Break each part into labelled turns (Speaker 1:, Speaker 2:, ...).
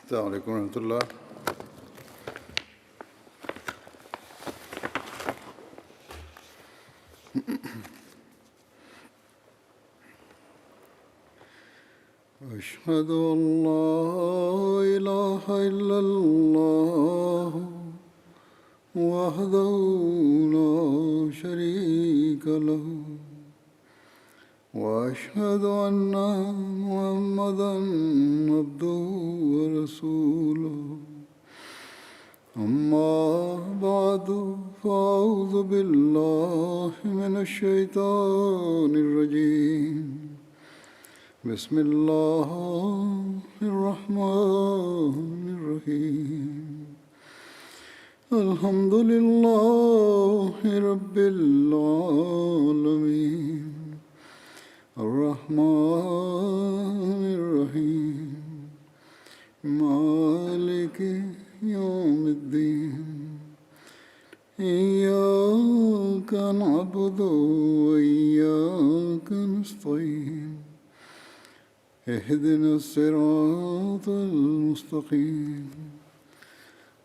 Speaker 1: السلام عليكم ورحمة الله. أشهد أن لا إله إلا الله وحده لا شريك له وأشهد أن محمدا عبده ورسوله أما بعد فأعوذ بالله من الشيطان الرجيم بسم الله الرحمن الرحيم الحمد لله رب العالمين الرحمن الرحيم مالك يوم الدين إياك نعبد وإياك نستعين اهدنا الصراط المستقيم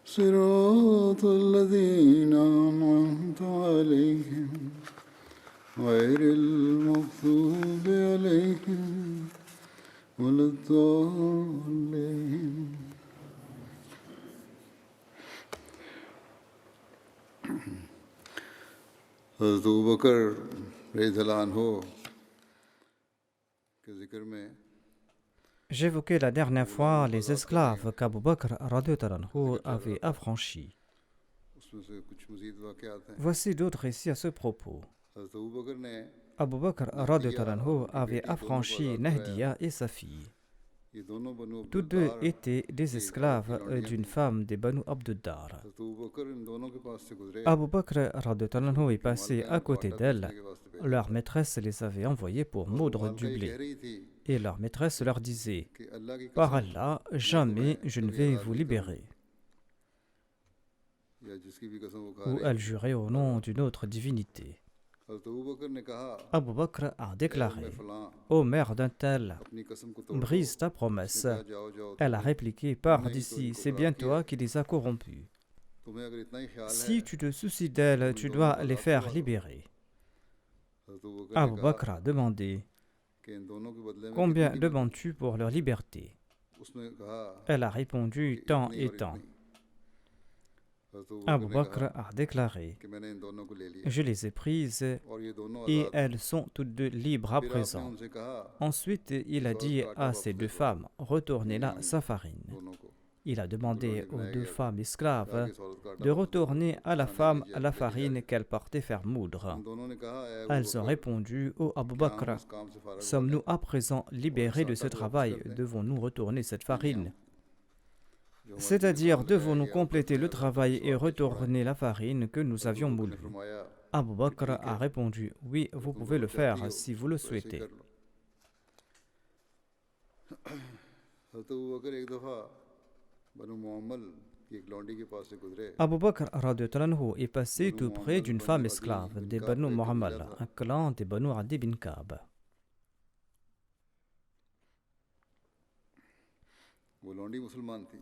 Speaker 1: صراط الذين أنعمت عليهم غير المغضوب عليهم ولا الضالين. حضرت ابو بکر رضی اللہ عنہ کے ذکر میں
Speaker 2: J'évoquais la dernière fois les esclaves qu'Abu Bakr radhiyallahu anhu avait affranchis.
Speaker 1: اس میں سے کچھ مزید واقعات ہیں.
Speaker 2: Voici d'autres récits à ce propos.
Speaker 1: حضرت ابو بکر نے
Speaker 2: Abu Bakr radhiyallahu anhu avait affranchi Nahdiya et sa fille.
Speaker 1: یہ دونوں بنو
Speaker 2: Tous deux étaient des esclaves d'une femme des Banu Abduddar.
Speaker 1: حضرت ابو بکر ان دونوں کے پاس سے گزرے.
Speaker 2: Abu Bakr radhiyallahu anhu est passé à côté d'elles. Leur maîtresse les avait envoyés pour moudre du blé. Et leur maîtresse leur disait: Par Allah, jamais je ne vais vous libérer. Ou elle jurait au nom d'une autre divinité. Abu Bakr a déclaré: Ô mère d'un tel, brise ta promesse. Elle a répliqué: Pars d'ici, c'est bien toi qui les as corrompus. Si tu te soucies d'elles, tu dois les faire libérer. Abu Bakr a demandé: Combien demandes-tu pour leur liberté? Elle a répondu: Tant et tant. Abu Bakr a déclaré: Je les ai prises et elles sont toutes deux libres à présent. Ensuite, il a dit à ces deux femmes: Retournez-la sa farine. Il a demandé aux deux femmes esclaves de retourner à la femme la farine qu'elle partait faire moudre. Elles ont répondu: Ô Abu Bakr, sommes-nous à présent libérés de ce travail? Devons-nous retourner cette farine? C'est-à-dire, devons-nous compléter le travail et retourner la farine que nous avions moulue? Abu Bakr a répondu: Oui, vous pouvez le faire si vous le souhaitez. Abu Bakr radhiyallahu anhu est passé tout près d'une femme esclave des Banu Muhammal, un clan des Banu Adi bin Ka'b.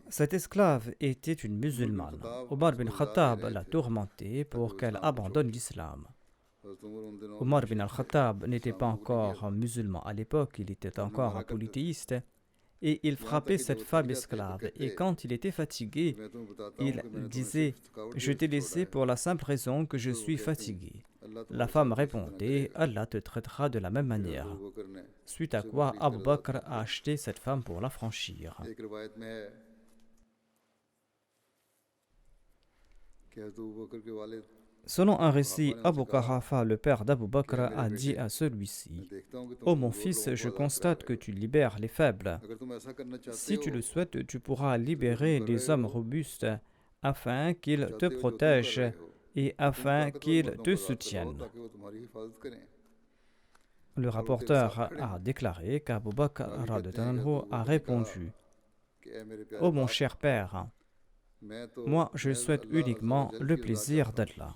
Speaker 2: Cette esclave était une musulmane. Omar bin Khattab l'a tourmentée pour qu'elle abandonne l'islam. Omar bin al-Khattab n'était pas encore musulman à l'époque, il était encore un polythéiste. Et il frappait cette femme esclave. Et quand il était fatigué, il disait: Je t'ai laissé pour la simple raison que je suis fatigué. La femme répondait: Allah te traitera de la même manière. Suite à quoi Abu Bakr a acheté cette femme pour l'affranchir. Selon un récit, Abu Quhafa, le père d'Abu Bakr, a dit à celui-ci: Ô mon fils, je constate que tu libères les faibles. Si tu le souhaites, tu pourras libérer des hommes robustes afin qu'ils te protègent et afin qu'ils te soutiennent. Le rapporteur a déclaré qu'Abu Bakr a répondu: Ô mon cher père, moi je souhaite uniquement le plaisir d'Allah.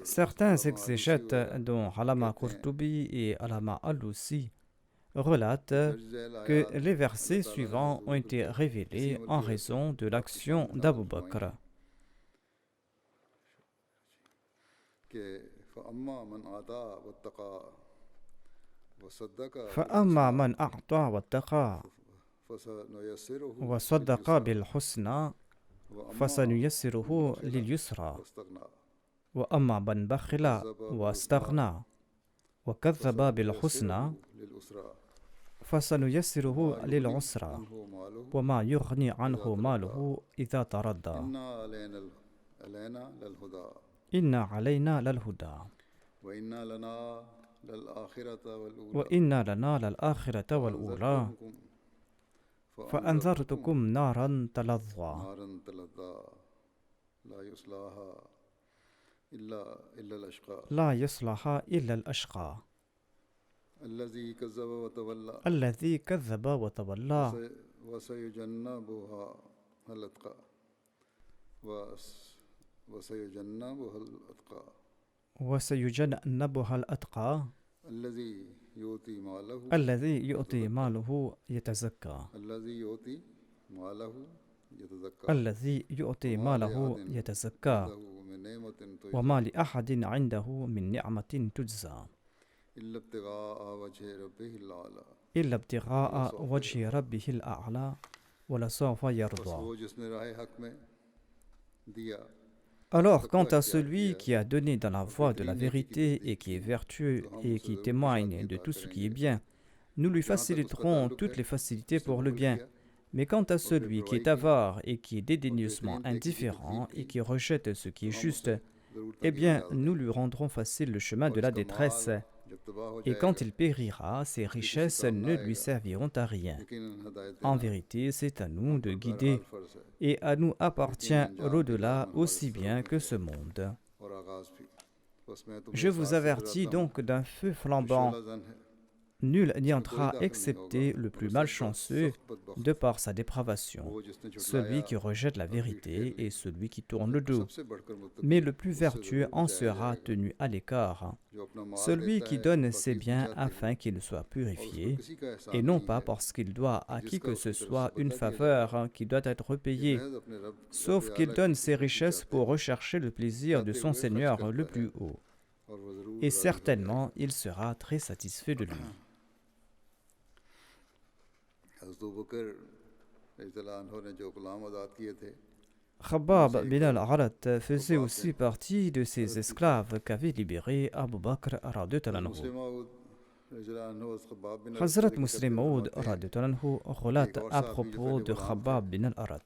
Speaker 2: Certains exégètes, dont Allama Qurtubi et Allama Al-Lusi, relate que les versets suivants ont été révélés en raison de l'action d'Abu Bakr. فأما من أعطى واتقى وصدق بالحسنى فسنيسره لليسرى وأما من بخل واستغنى وكذب بالحسنى فسنيسره للعسرى وما يغني عنه ماله إذا تردى إن علينا للهدى وإن لنا للآخرة والأولى فأنذرتكم نارا تلظى لا يصلحها إلا الأشقى الذي كذب وتولى وسيجنبها الأتقى الذي يؤتي ماله يتزكى الذي يؤتي ماله يتزكى وما لأحد عنده من نعمة تجزى إلا ابتغاء وجه ربه الأعلى ولسوف يرضى. Alors, quant à celui qui a donné dans la voie de la vérité et qui est vertueux et qui témoigne de tout ce qui est bien, nous lui faciliterons toutes les facilités pour le bien. Mais quant à celui qui est avare et qui est dédaigneusement indifférent et qui rejette ce qui est juste, eh bien, nous lui rendrons facile le chemin de la détresse. Et quand il périra, ses richesses ne lui serviront à rien. En vérité, c'est à nous de guider, et à nous appartient l'au-delà aussi bien que ce monde. Je vous avertis donc d'un feu flambant. Nul n'y entrera excepté le plus malchanceux de par sa dépravation, celui qui rejette la vérité et celui qui tourne le dos. Mais le plus vertueux en sera tenu à l'écart, celui qui donne ses biens afin qu'il soit purifié, et non pas parce qu'il doit à qui que ce soit une faveur qui doit être payée, sauf qu'il donne ses richesses pour rechercher le plaisir de son Seigneur le plus haut. Et certainement, il sera très satisfait de lui. Khabbab bin al-Arat faisait aussi partie de ces esclaves qu'avait libéré Abu Bakr radhiyallahu anhu. Hazrat Muslim Maud radhiyallahu anhu relate à propos de Khabbab bin al-Arat.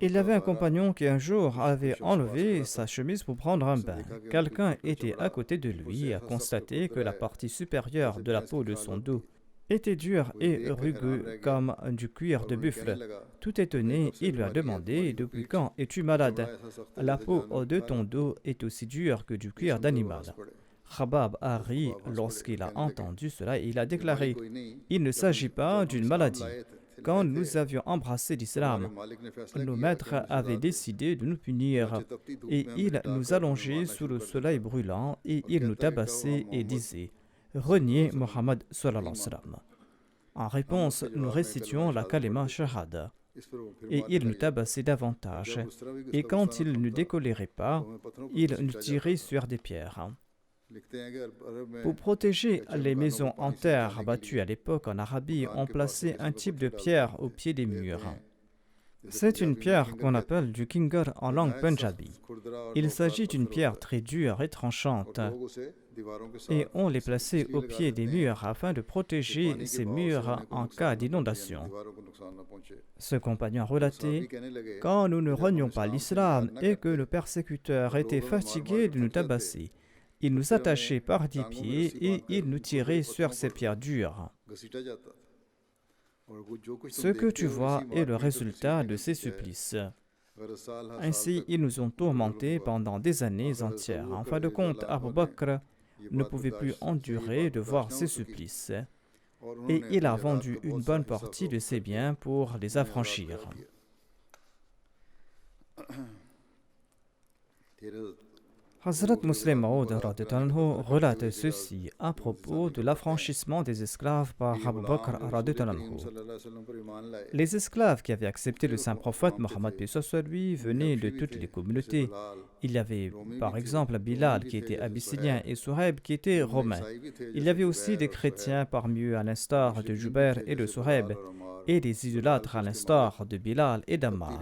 Speaker 2: Il avait un compagnon qui un jour avait enlevé sa chemise pour prendre un bain. Quelqu'un était à côté de lui et a constaté que la partie supérieure de la peau de son dos était dur et rugueux comme du cuir de buffle. Tout étonné, il lui a demandé « Depuis quand es-tu malade ? La peau de ton dos est aussi dure que du cuir d'animal. » Khabbab a ri lorsqu'il a entendu cela et il a déclaré « Il ne s'agit pas d'une maladie. Quand nous avions embrassé l'islam, nos maîtres avaient décidé de nous punir et ils nous allongeaient sous le soleil brûlant et ils nous tabassaient et disaient « Reniez Mohammed sallallahu alayhi wa sallam. » En réponse, nous récitions la kalima shahada et ils nous tabassaient davantage. Et quand ils ne décoléraient pas, ils nous tiraient sur des pierres. Pour protéger les maisons en terre bâtues à l'époque en Arabie, on plaçait un type de pierre au pied des murs. C'est une pierre qu'on appelle du kingar en langue punjabi. Il s'agit d'une pierre très dure et tranchante. Et on les plaçait au pied des murs afin de protéger ces murs en cas d'inondation. Ce compagnon relatait « Quand nous ne renions pas l'islam et que le persécuteur était fatigué de nous tabasser, il nous attachait par 10 pieds et il nous tirait sur ces pierres dures. Ce que tu vois est le résultat de ces supplices. Ainsi, ils nous ont tourmentés pendant des années entières. En fin de compte, Abu Bakr ne pouvait plus endurer de voir ces supplices et il a vendu une bonne partie de ses biens pour les affranchir. Hazrat Muslim Maud radhiyallahu anhu relate ceci à propos de l'affranchissement des esclaves par Abu Bakr radhiyallahu anhu. Les esclaves qui avaient accepté le saint prophète Mohammed paix soit lui venaient de toutes les communautés. Il y avait par exemple Bilal qui était abyssinien et Suhaib qui était romain. Il y avait aussi des chrétiens parmi eux à l'instar de Jubair et de Suhaib et des idolâtres à l'instar de Bilal et d'Ammar.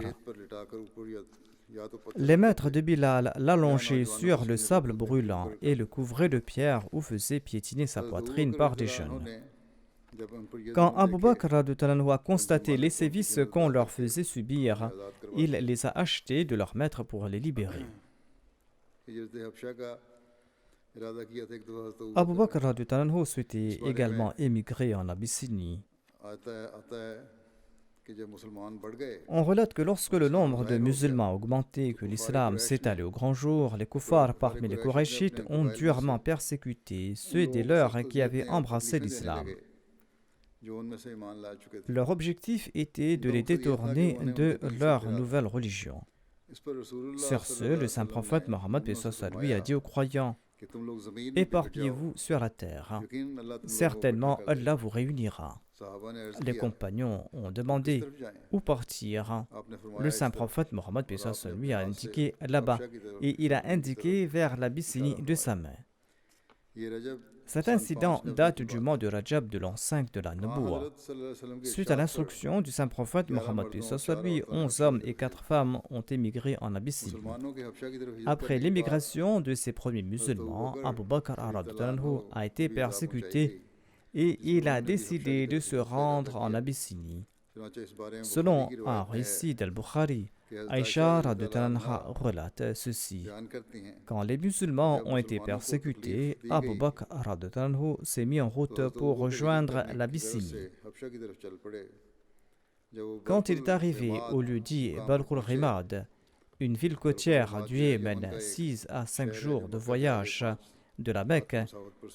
Speaker 2: Les maîtres de Bilal l'allongeaient sur le sable brûlant et le couvraient de pierres ou faisaient piétiner sa poitrine par des jeunes. Quand Abu Bakr radhiyallahu anhu a constaté les sévices qu'on leur faisait subir, il les a achetés de leur maître pour les libérer. Abu Bakr radhiyallahu anhu souhaitait également émigrer en Abyssinie. On relate que lorsque le nombre de musulmans a augmenté et que l'islam s'est allé au grand jour, les kuffars parmi les Qurayshites ont durement persécuté ceux des leurs qui avaient embrassé l'islam. Leur objectif était de les détourner de leur nouvelle religion. Sur ce, le saint prophète Mohammed paix soit lui a dit aux croyants: éparpillez-vous sur la terre. Certainement, Allah vous réunira. Les compagnons ont demandé où partir. Le saint prophète Mohammed paix soit lui a indiqué là-bas et il a indiqué vers l'Abyssinie de sa main. Cet incident date du mois de Rajab de l'an 5 de la Nubuwa. Suite à l'instruction du saint prophète Mohammed paix soit lui, 11 hommes et 4 femmes ont émigré en Abyssinie. Après l'émigration de ces premiers musulmans, Abu Bakr radhiyallahu anhu a été persécuté et il a décidé de se rendre en Abyssinie. Selon un récit d'Al-Bukhari, Aïcha radhiyallahu anha relate ceci: quand les musulmans ont été persécutés, Abu Bakr radhiyallahu anhu s'est mis en route pour rejoindre l'Abyssinie. Quand il est arrivé au lieu dit Balkhul Rimad, une ville côtière du Yémen, 6 à 5 jours de voyage de la Mecque,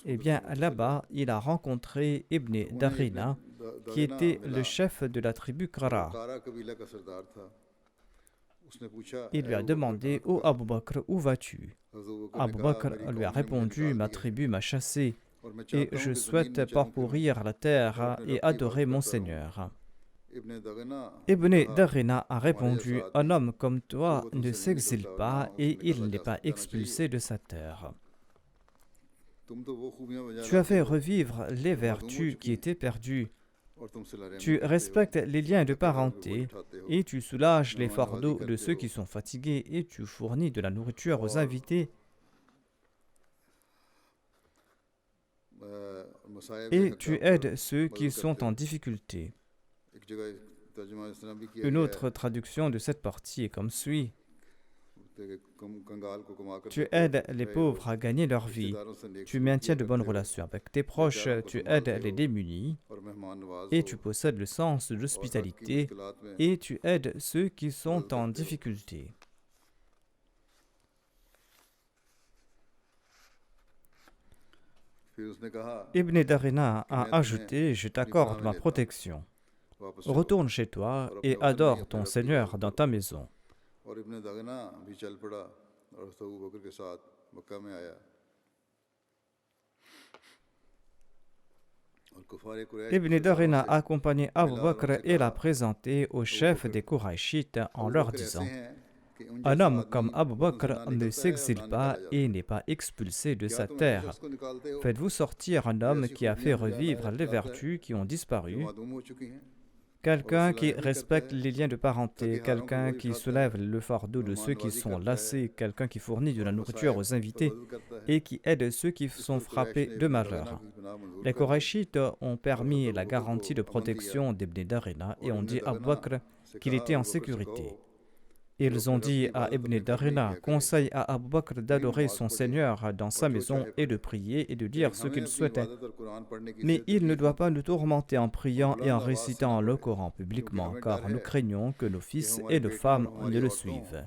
Speaker 2: eh bien là-bas, il a rencontré Ibn Daghina, qui était le chef de la tribu Qara. Il lui a demandé: ô Abu Bakr, où vas-tu? Abu Bakr lui a répondu: ma tribu m'a chassé et je souhaite parcourir la terre et adorer mon Seigneur. Ibn Daghina a répondu: un homme comme toi ne s'exile pas et il n'est pas expulsé de sa terre. Tu as fait revivre les vertus qui étaient perdues. Tu respectes les liens de parenté et tu soulages les fardeaux de ceux qui sont fatigués et tu fournis de la nourriture aux invités et tu aides ceux qui sont en difficulté. Une autre traduction de cette partie est comme suit: tu aides les pauvres à gagner leur vie, tu maintiens de bonnes relations avec tes proches, tu aides les démunis et tu possèdes le sens de l'hospitalité et tu aides ceux qui sont en difficulté. Ibn Daghina a ajouté: je t'accorde ma protection. Retourne chez toi et adore ton Seigneur dans ta maison. Ibn Daghina a accompagné Abu Bakr et l'a présenté au chef des Qurayshites en leur disant: un homme comme Abu Bakr ne s'exile pas et n'est pas expulsé de sa terre. Faites-vous sortir un homme qui a fait revivre les vertus qui ont disparu, quelqu'un qui respecte les liens de parenté, quelqu'un qui soulève le fardeau de ceux qui sont lassés, quelqu'un qui fournit de la nourriture aux invités et qui aide ceux qui sont frappés de malheur. Les Qurayshites ont permis la garantie de protection d'Ibn Daghina et ont dit à Abu Bakr qu'il était en sécurité. Ils ont dit à Ibn Daghina: conseille à Abu Bakr d'adorer son Seigneur dans sa maison et de prier et de dire ce qu'il souhaitait. Mais il ne doit pas nous tourmenter en priant et en récitant le Coran publiquement, car nous craignons que nos fils et nos femmes ne le suivent.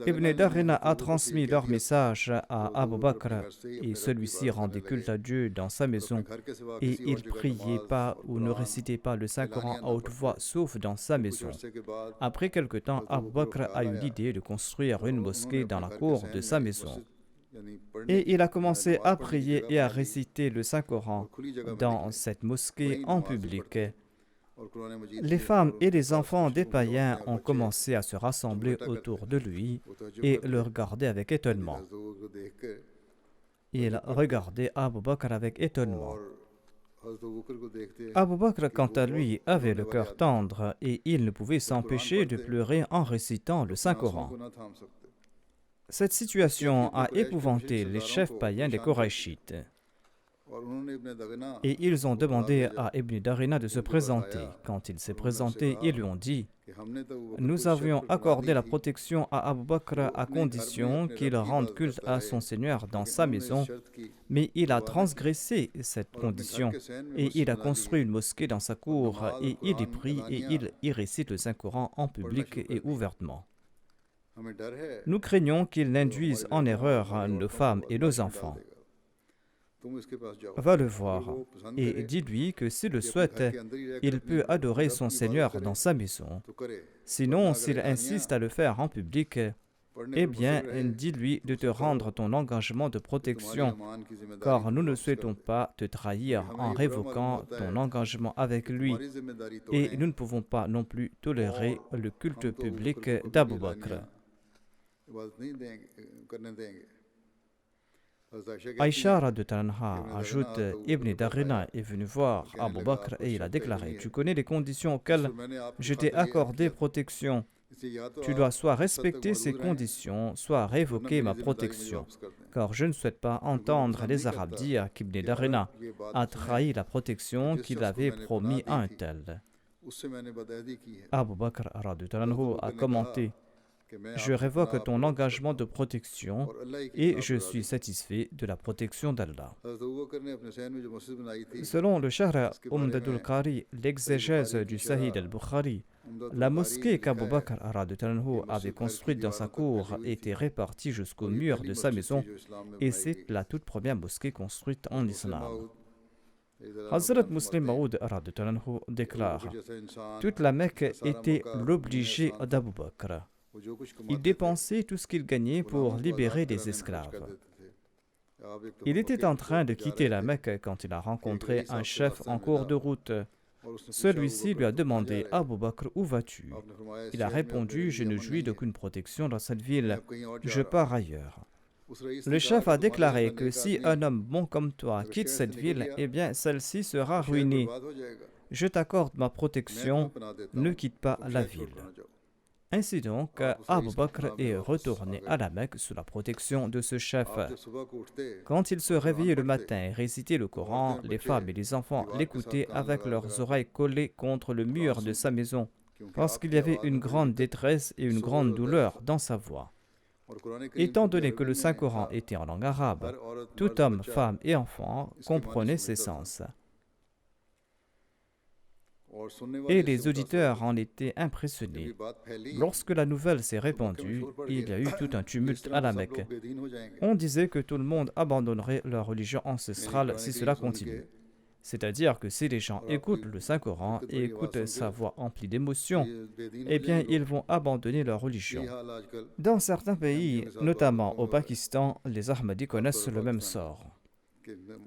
Speaker 2: Ibn Darina a transmis leur message à Abu Bakr et celui-ci rendait culte à Dieu dans sa maison et il priait pas ou ne récitait pas le Saint-Coran à haute voix sauf dans sa maison. Après quelque temps, Abu Bakr a eu l'idée de construire une mosquée dans la cour de sa maison. Et il a commencé à prier et à réciter le Saint-Coran dans cette mosquée en public. Les femmes et les enfants des païens ont commencé à se rassembler autour de lui et le regarder avec étonnement. Ils regardaient Abu Bakr avec étonnement. Abu Bakr, quant à lui, avait le cœur tendre et il ne pouvait s'empêcher de pleurer en récitant le Saint-Coran. Cette situation a épouvanté les chefs païens des Korachites. Et ils ont demandé à Ibn Darina de se présenter. Quand il s'est présenté, ils lui ont dit « Nous avions accordé la protection à Abu Bakr à condition qu'il rende culte à son Seigneur dans sa maison, mais il a transgressé cette condition et il a construit une mosquée dans sa cour et il y prie et il y récite le Saint-Coran en public et ouvertement. Nous craignons qu'il n'induise en erreur nos femmes et nos enfants. Va le voir et dis-lui que s'il le souhaite, il peut adorer son Seigneur dans sa maison. Sinon, s'il insiste à le faire en public, eh bien, dis-lui de te rendre ton engagement de protection, car nous ne souhaitons pas te trahir en révoquant ton engagement avec lui, et nous ne pouvons pas non plus tolérer le culte public d'Abu Bakr. Aïcha Radutranha ajoute Ibn Darina est venu voir Abu Bakr et il a déclaré tu connais les conditions auxquelles je t'ai accordé protection. Tu dois soit respecter ces conditions, soit révoquer ma protection. Car je ne souhaite pas entendre les Arabes dire qu'Ibn Darina a trahi la protection qu'il avait promis à un tel. Abu Bakr Radutranhu a commenté je révoque ton engagement de protection et je suis satisfait de la protection d'Allah. Selon le Shahr Umdadul Qari, l'exégèse du Sahih al-Bukhari, la mosquée qu'Abu Bakr avait construite dans sa cour était répartie jusqu'au mur de sa maison et c'est la toute première mosquée construite en islam. Hazrat Muslim Maud déclare toute la Mecque était l'obligé d'Abu Bakr. Il dépensait tout ce qu'il gagnait pour libérer des esclaves. Il était en train de quitter la Mecque quand il a rencontré un chef en cours de route. Celui-ci lui a demandé « Abu Bakr, où vas-tu » Il a répondu « Je ne jouis d'aucune protection dans cette ville, je pars ailleurs. » Le chef a déclaré que si un homme bon comme toi quitte cette ville, eh bien celle-ci sera ruinée. Je t'accorde ma protection, ne quitte pas la ville. Ainsi donc, Abu Bakr est retourné à la Mecque sous la protection de ce chef. Quand il se réveillait le matin et récitait le Coran, les femmes et les enfants l'écoutaient avec leurs oreilles collées contre le mur de sa maison, parce qu'il y avait une grande détresse et une grande douleur dans sa voix. Étant donné que le Saint-Coran était en langue arabe, tout homme, femme et enfant comprenait ses sens. Et les auditeurs en étaient impressionnés. Lorsque la nouvelle s'est répandue, il y a eu tout un tumulte à la Mecque. On disait que tout le monde abandonnerait leur religion ancestrale si cela continue. C'est-à-dire que si les gens écoutent le Saint-Coran et écoutent sa voix emplie d'émotions, eh bien ils vont abandonner leur religion. Dans certains pays, notamment au Pakistan, les Ahmadis connaissent le même sort.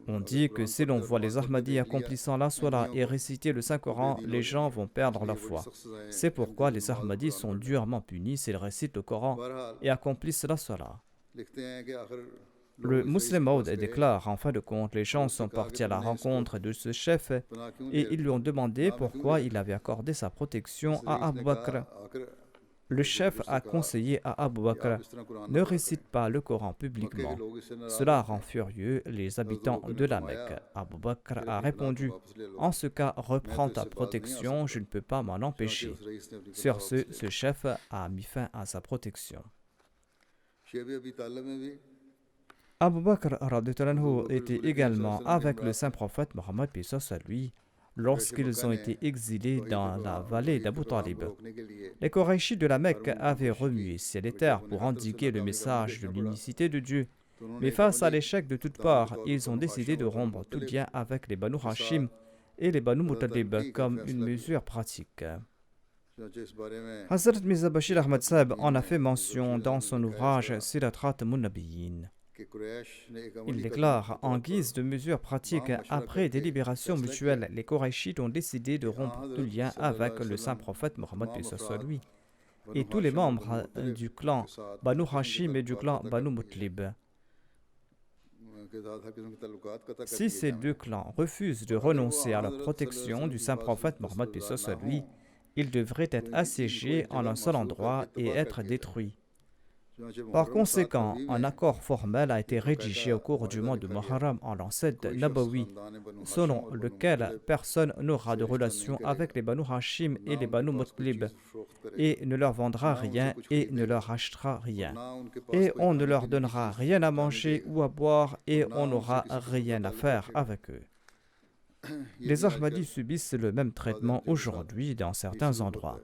Speaker 2: On dit que si l'on voit les Ahmadis accomplissant la Salat et réciter le Saint-Coran, les gens vont perdre la foi. C'est pourquoi les Ahmadis sont durement punis s'ils récitent le Coran et accomplissent la Salat. Le Muslim Maud déclare, en fin de compte, les gens sont partis à la rencontre de ce chef et ils lui ont demandé pourquoi il avait accordé sa protection à Abu Bakr. Le chef a conseillé à Abu Bakr « Ne récite pas le Coran publiquement. Cela rend furieux les habitants de la Mecque. » Abu Bakr a répondu « En ce cas, reprends ta protection, je ne peux pas m'en empêcher. » Sur ce chef a mis fin à sa protection. Abu Bakr était également avec le saint prophète Mohammed P.S. à lui lorsqu'ils ont été exilés dans la vallée d'Abu Talib. Les Qurayshis de la Mecque avaient remué ciel et terre pour indiquer le message de l'unicité de Dieu. Mais face à l'échec de toutes parts, ils ont décidé de rompre tout lien avec les Banu Hashim et les Banu Muttalib comme une mesure pratique. Hazrat Mirza Bashir Ahmad Sahib en a fait mention dans son ouvrage Sirat Khatamun Nabiyyin. Il déclare, en guise de mesure pratique, après délibération mutuelle, les Qurayshites ont décidé de rompre tout lien avec le saint prophète Mohammed lui et tous les membres du clan Banu Hashim et du clan Banu Muttalib. Si ces deux clans refusent de renoncer à la protection du saint prophète Mohammed lui, ils devraient être assiégés en un seul endroit et être détruits. Par conséquent, un accord formel a été rédigé au cours du mois de Muharram en l'an 7 Nabawi, selon lequel personne n'aura de relation avec les Banu Hashim et les Banu Muttalib, et ne leur vendra rien et ne leur achètera rien. Et on ne leur donnera rien à manger ou à boire et on n'aura rien à faire avec eux. Les Ahmadis subissent le même traitement aujourd'hui dans certains endroits.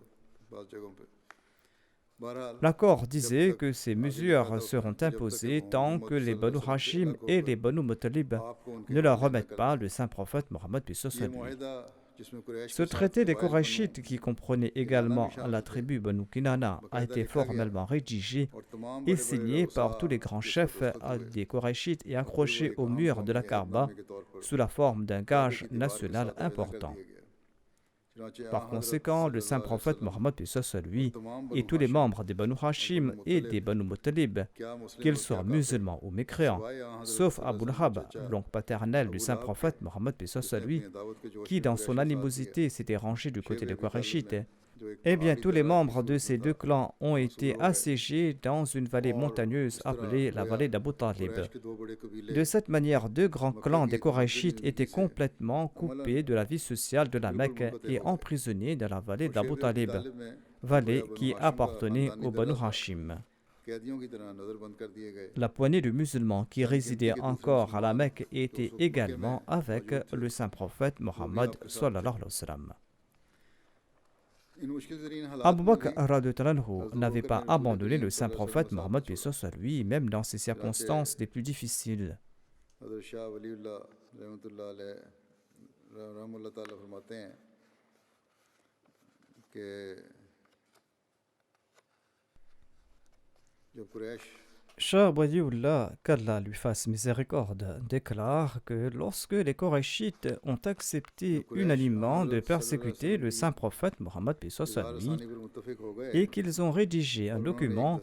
Speaker 2: L'accord disait que ces mesures seront imposées tant que les Banu Hashim et les Banu Muttalib ne leur remettent pas le saint prophète Mohammed lui. Ce traité des Qurayshites, qui comprenait également la tribu Banu Kinana, a été formellement rédigé et signé par tous les grands chefs des Qurayshites et accroché au mur de la Kaaba sous la forme d'un gage national important. Par conséquent, le saint prophète Mohammed lui et tous les membres des Banu Hashim et des Banu Muttalib, qu'ils soient musulmans ou mécréants, sauf Abu Lahab, l'oncle paternel du saint prophète Mohammed lui, qui dans son animosité s'était rangé du côté des Qurayshites, eh bien tous les membres de ces deux clans ont été assiégés dans une vallée montagneuse appelée la vallée d'Abu Talib. De cette manière, deux grands clans des Qurayshites étaient complètement coupés de la vie sociale de la Mecque et emprisonnés dans la vallée d'Abu Talib, vallée qui appartenait aux Banu Hashim. La poignée de musulmans qui résidaient encore à la Mecque était également avec le saint prophète Mohammed sallallahu alayhi wa sallam. Abu Bakr n'avait pas abandonné le saint prophète Mohammed lui, même dans ces circonstances les plus difficiles. Shah Waliullah, qu'Allah lui fasse miséricorde, déclare que lorsque les Qurayshites ont accepté unanimement de persécuter le saint prophète Mohammed et qu'ils ont rédigé un document,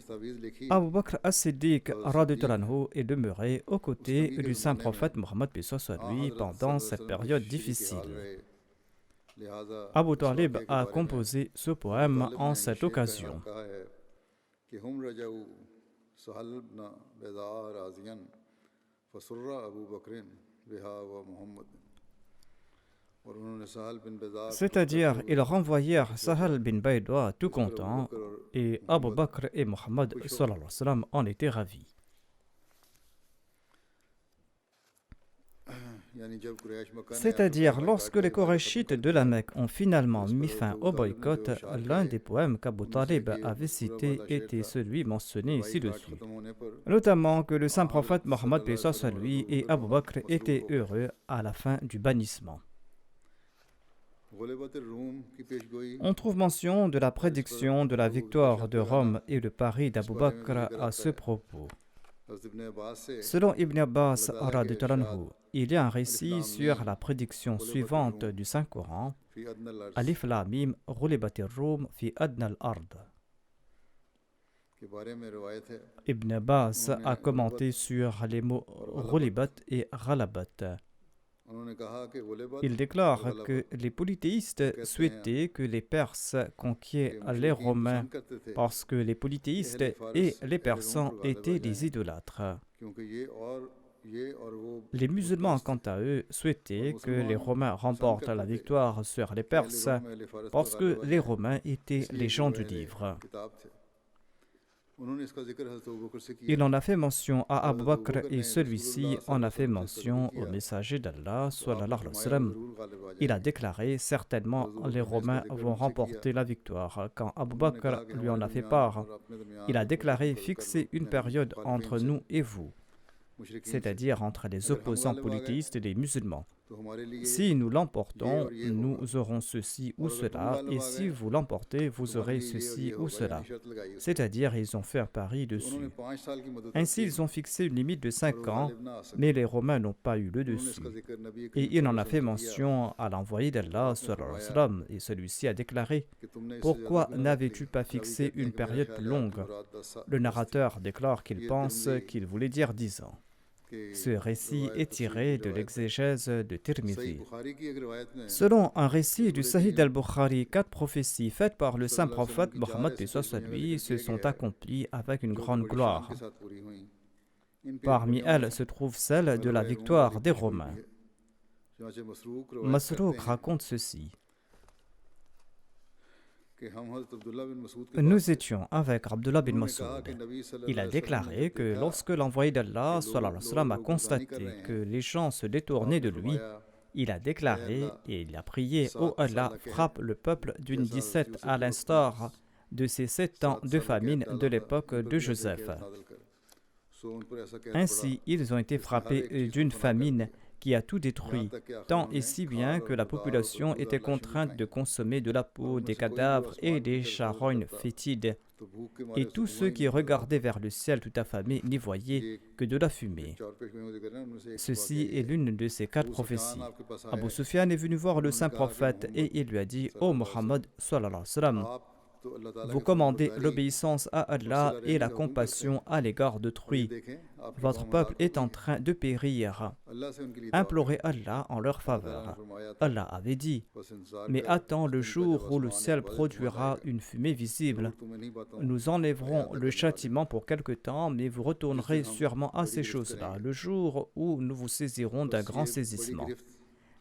Speaker 2: Abu Bakr as-Siddiq est demeuré aux côtés du saint prophète Mohammed pendant cette période difficile. Abu Talib a composé ce poème en cette occasion. C'est-à-dire, ils renvoyèrent Sahal bin Bayda tout content et Abu Bakr et Mohammed en étaient ravis. C'est-à-dire, lorsque les Qurayshites de la Mecque ont finalement mis fin au boycott, l'un des poèmes qu'Abu Talib avait cité était celui mentionné ci-dessous. Notamment que le saint prophète Mohammed lui et Abu Bakr étaient heureux à la fin du bannissement. On trouve mention de la prédiction de la victoire de Rome et le pari d'Abu Bakr à ce propos. Selon Ibn Abbas, il y a un récit sur la prédiction suivante du Saint-Coran: Alif Lam Mim Ghulibatir Rum fi adna al-ard. Ibn Abbas a commenté sur les mots Ghulibat et Ghalabat. Il déclare que les polythéistes souhaitaient que les Perses conquièrent les Romains parce que les polythéistes et les Persans étaient des idolâtres. Les musulmans, quant à eux, souhaitaient que les Romains remportent la victoire sur les Perses parce que les Romains étaient les gens du livre. Il en a fait mention à Abu Bakr et celui-ci en a fait mention au messager d'Allah, sallallahu alayhi wa sallam. Il a déclaré, certainement les Romains vont remporter la victoire. Quand Abu Bakr lui en a fait part, il a déclaré fixer une période entre nous et vous, c'est-à-dire entre les opposants polythéistes et les musulmans. Si nous l'emportons, nous aurons ceci ou cela, et si vous l'emportez, vous aurez ceci ou cela. C'est-à-dire, ils ont fait un pari dessus. Ainsi, ils ont fixé une limite de 5 ans, mais les Romains n'ont pas eu le dessus. Et il en a fait mention à l'envoyé d'Allah, sallallahu alayhi wa sallam, et celui-ci a déclaré « Pourquoi n'avais-tu pas fixé une période plus longue ?» Le narrateur déclare qu'il pense qu'il voulait dire 10 ans. Ce récit est tiré de l'exégèse de Tirmidhi. Selon un récit du Sahih al-Bukhari, 4 prophéties faites par le saint prophète Mohammed lui se sont accomplies avec une grande gloire. Parmi elles se trouve celle de la victoire des Romains. Masrouk raconte ceci. Nous étions avec Abdullah bin Mas'ud. Il a déclaré que lorsque l'envoyé d'Allah sallallahu alayhi wa sallam, a constaté que les gens se détournaient de lui, il a déclaré et il a prié « Oh Allah, frappe le peuple d'une disette à l'instar de ces 7 ans de famine de l'époque de Joseph. » Ainsi, ils ont été frappés d'une famine qui a tout détruit, tant et si bien que la population était contrainte de consommer de la peau, des cadavres et des charognes fétides. Et tous ceux qui regardaient vers le ciel tout affamés n'y voyaient que de la fumée. Ceci est l'une de ces 4 prophéties. Abu Sufyan est venu voir le saint prophète et il lui a dit « Ô Mohammed, sallallahu alayhi wa sallam, vous commandez l'obéissance à Allah et la compassion à l'égard d'autrui. Votre peuple est en train de périr. Implorez Allah en leur faveur. » Allah avait dit, « Mais attends le jour où le ciel produira une fumée visible. Nous enlèverons le châtiment pour quelque temps, mais vous retournerez sûrement à ces choses-là, le jour où nous vous saisirons d'un grand saisissement. »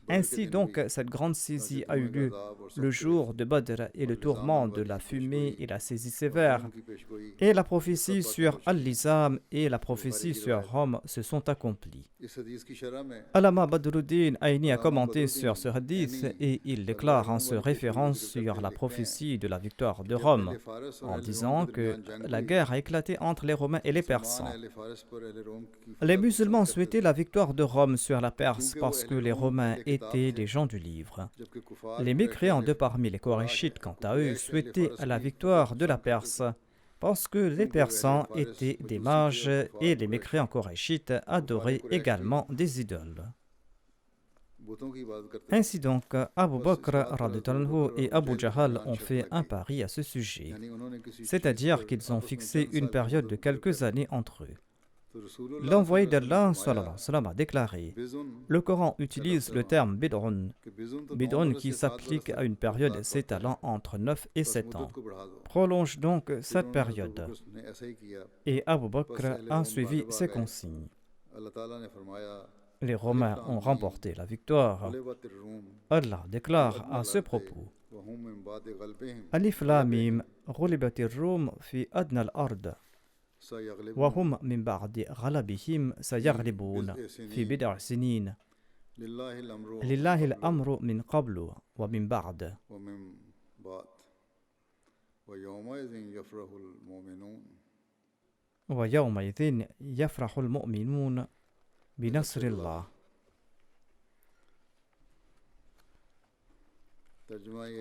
Speaker 2: Ainsi donc, cette grande saisie a eu lieu le jour de Badr et le tourment de la fumée et la saisie sévère. Et la prophétie sur Al-Lizam et la prophétie sur Rome se sont accomplies. Allama Badruddin Aini a commenté sur ce hadith et il déclare en se référant sur la prophétie de la victoire de Rome en disant que la guerre a éclaté entre les Romains et les Persans. Les musulmans souhaitaient la victoire de Rome sur la Perse parce que les Romains étaient des gens du livre. Les mécréants de parmi les Korachites, quant à eux, souhaitaient la victoire de la Perse parce que les Persans étaient des mages et les mécréants Korachites adoraient également des idoles. Ainsi donc, Abu Bakr et Abu Jahal ont fait un pari à ce sujet, c'est-à-dire qu'ils ont fixé une période de quelques années entre eux. L'envoyé d'Allah sallallahu alayhi wa sallam, a déclaré « Le Coran utilise le terme bid'un, bid'un qui s'applique à une période s'étalant entre 9 et 7 ans. Prolonge donc cette période. » Et Abu Bakr a suivi ces consignes. Les Romains ont remporté la victoire. Allah déclare à ce propos Alif Lam Mim ghulibatir Rum fi adna al-ard وهم من بعد غلبهم سيغلبون في بضع سنين لله الأمر من قبل ومن بعد ويومئذ يفرح المؤمنون بنصر الله.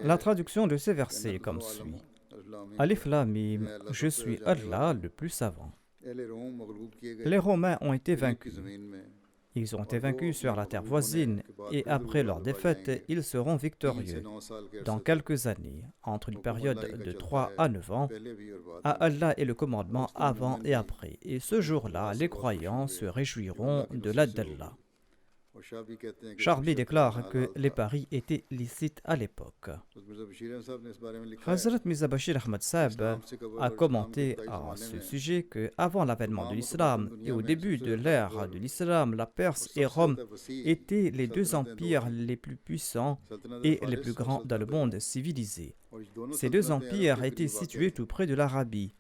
Speaker 2: La traduction de ces versets est comme suit. Alif Lam Mim, je suis Allah le plus savant. Les Romains ont été vaincus. Ils ont été vaincus sur la terre voisine et après leur défaite, ils seront victorieux. Dans quelques années, entre une période de 3 à 9 ans, à Allah est le commandement avant et après. Et ce jour-là, les croyants se réjouiront de l'aide d'Allah. Charbi déclare que les paris étaient licites à l'époque. Hazrat Mirza Bashir Ahmad Sahib a commenté à ce sujet que, avant l'avènement de l'islam et au début de l'ère de l'islam, la Perse et Rome étaient les 2 empires les plus puissants et les plus grands dans le monde civilisé. Ces 2 empires étaient situés tout près de l'Arabie.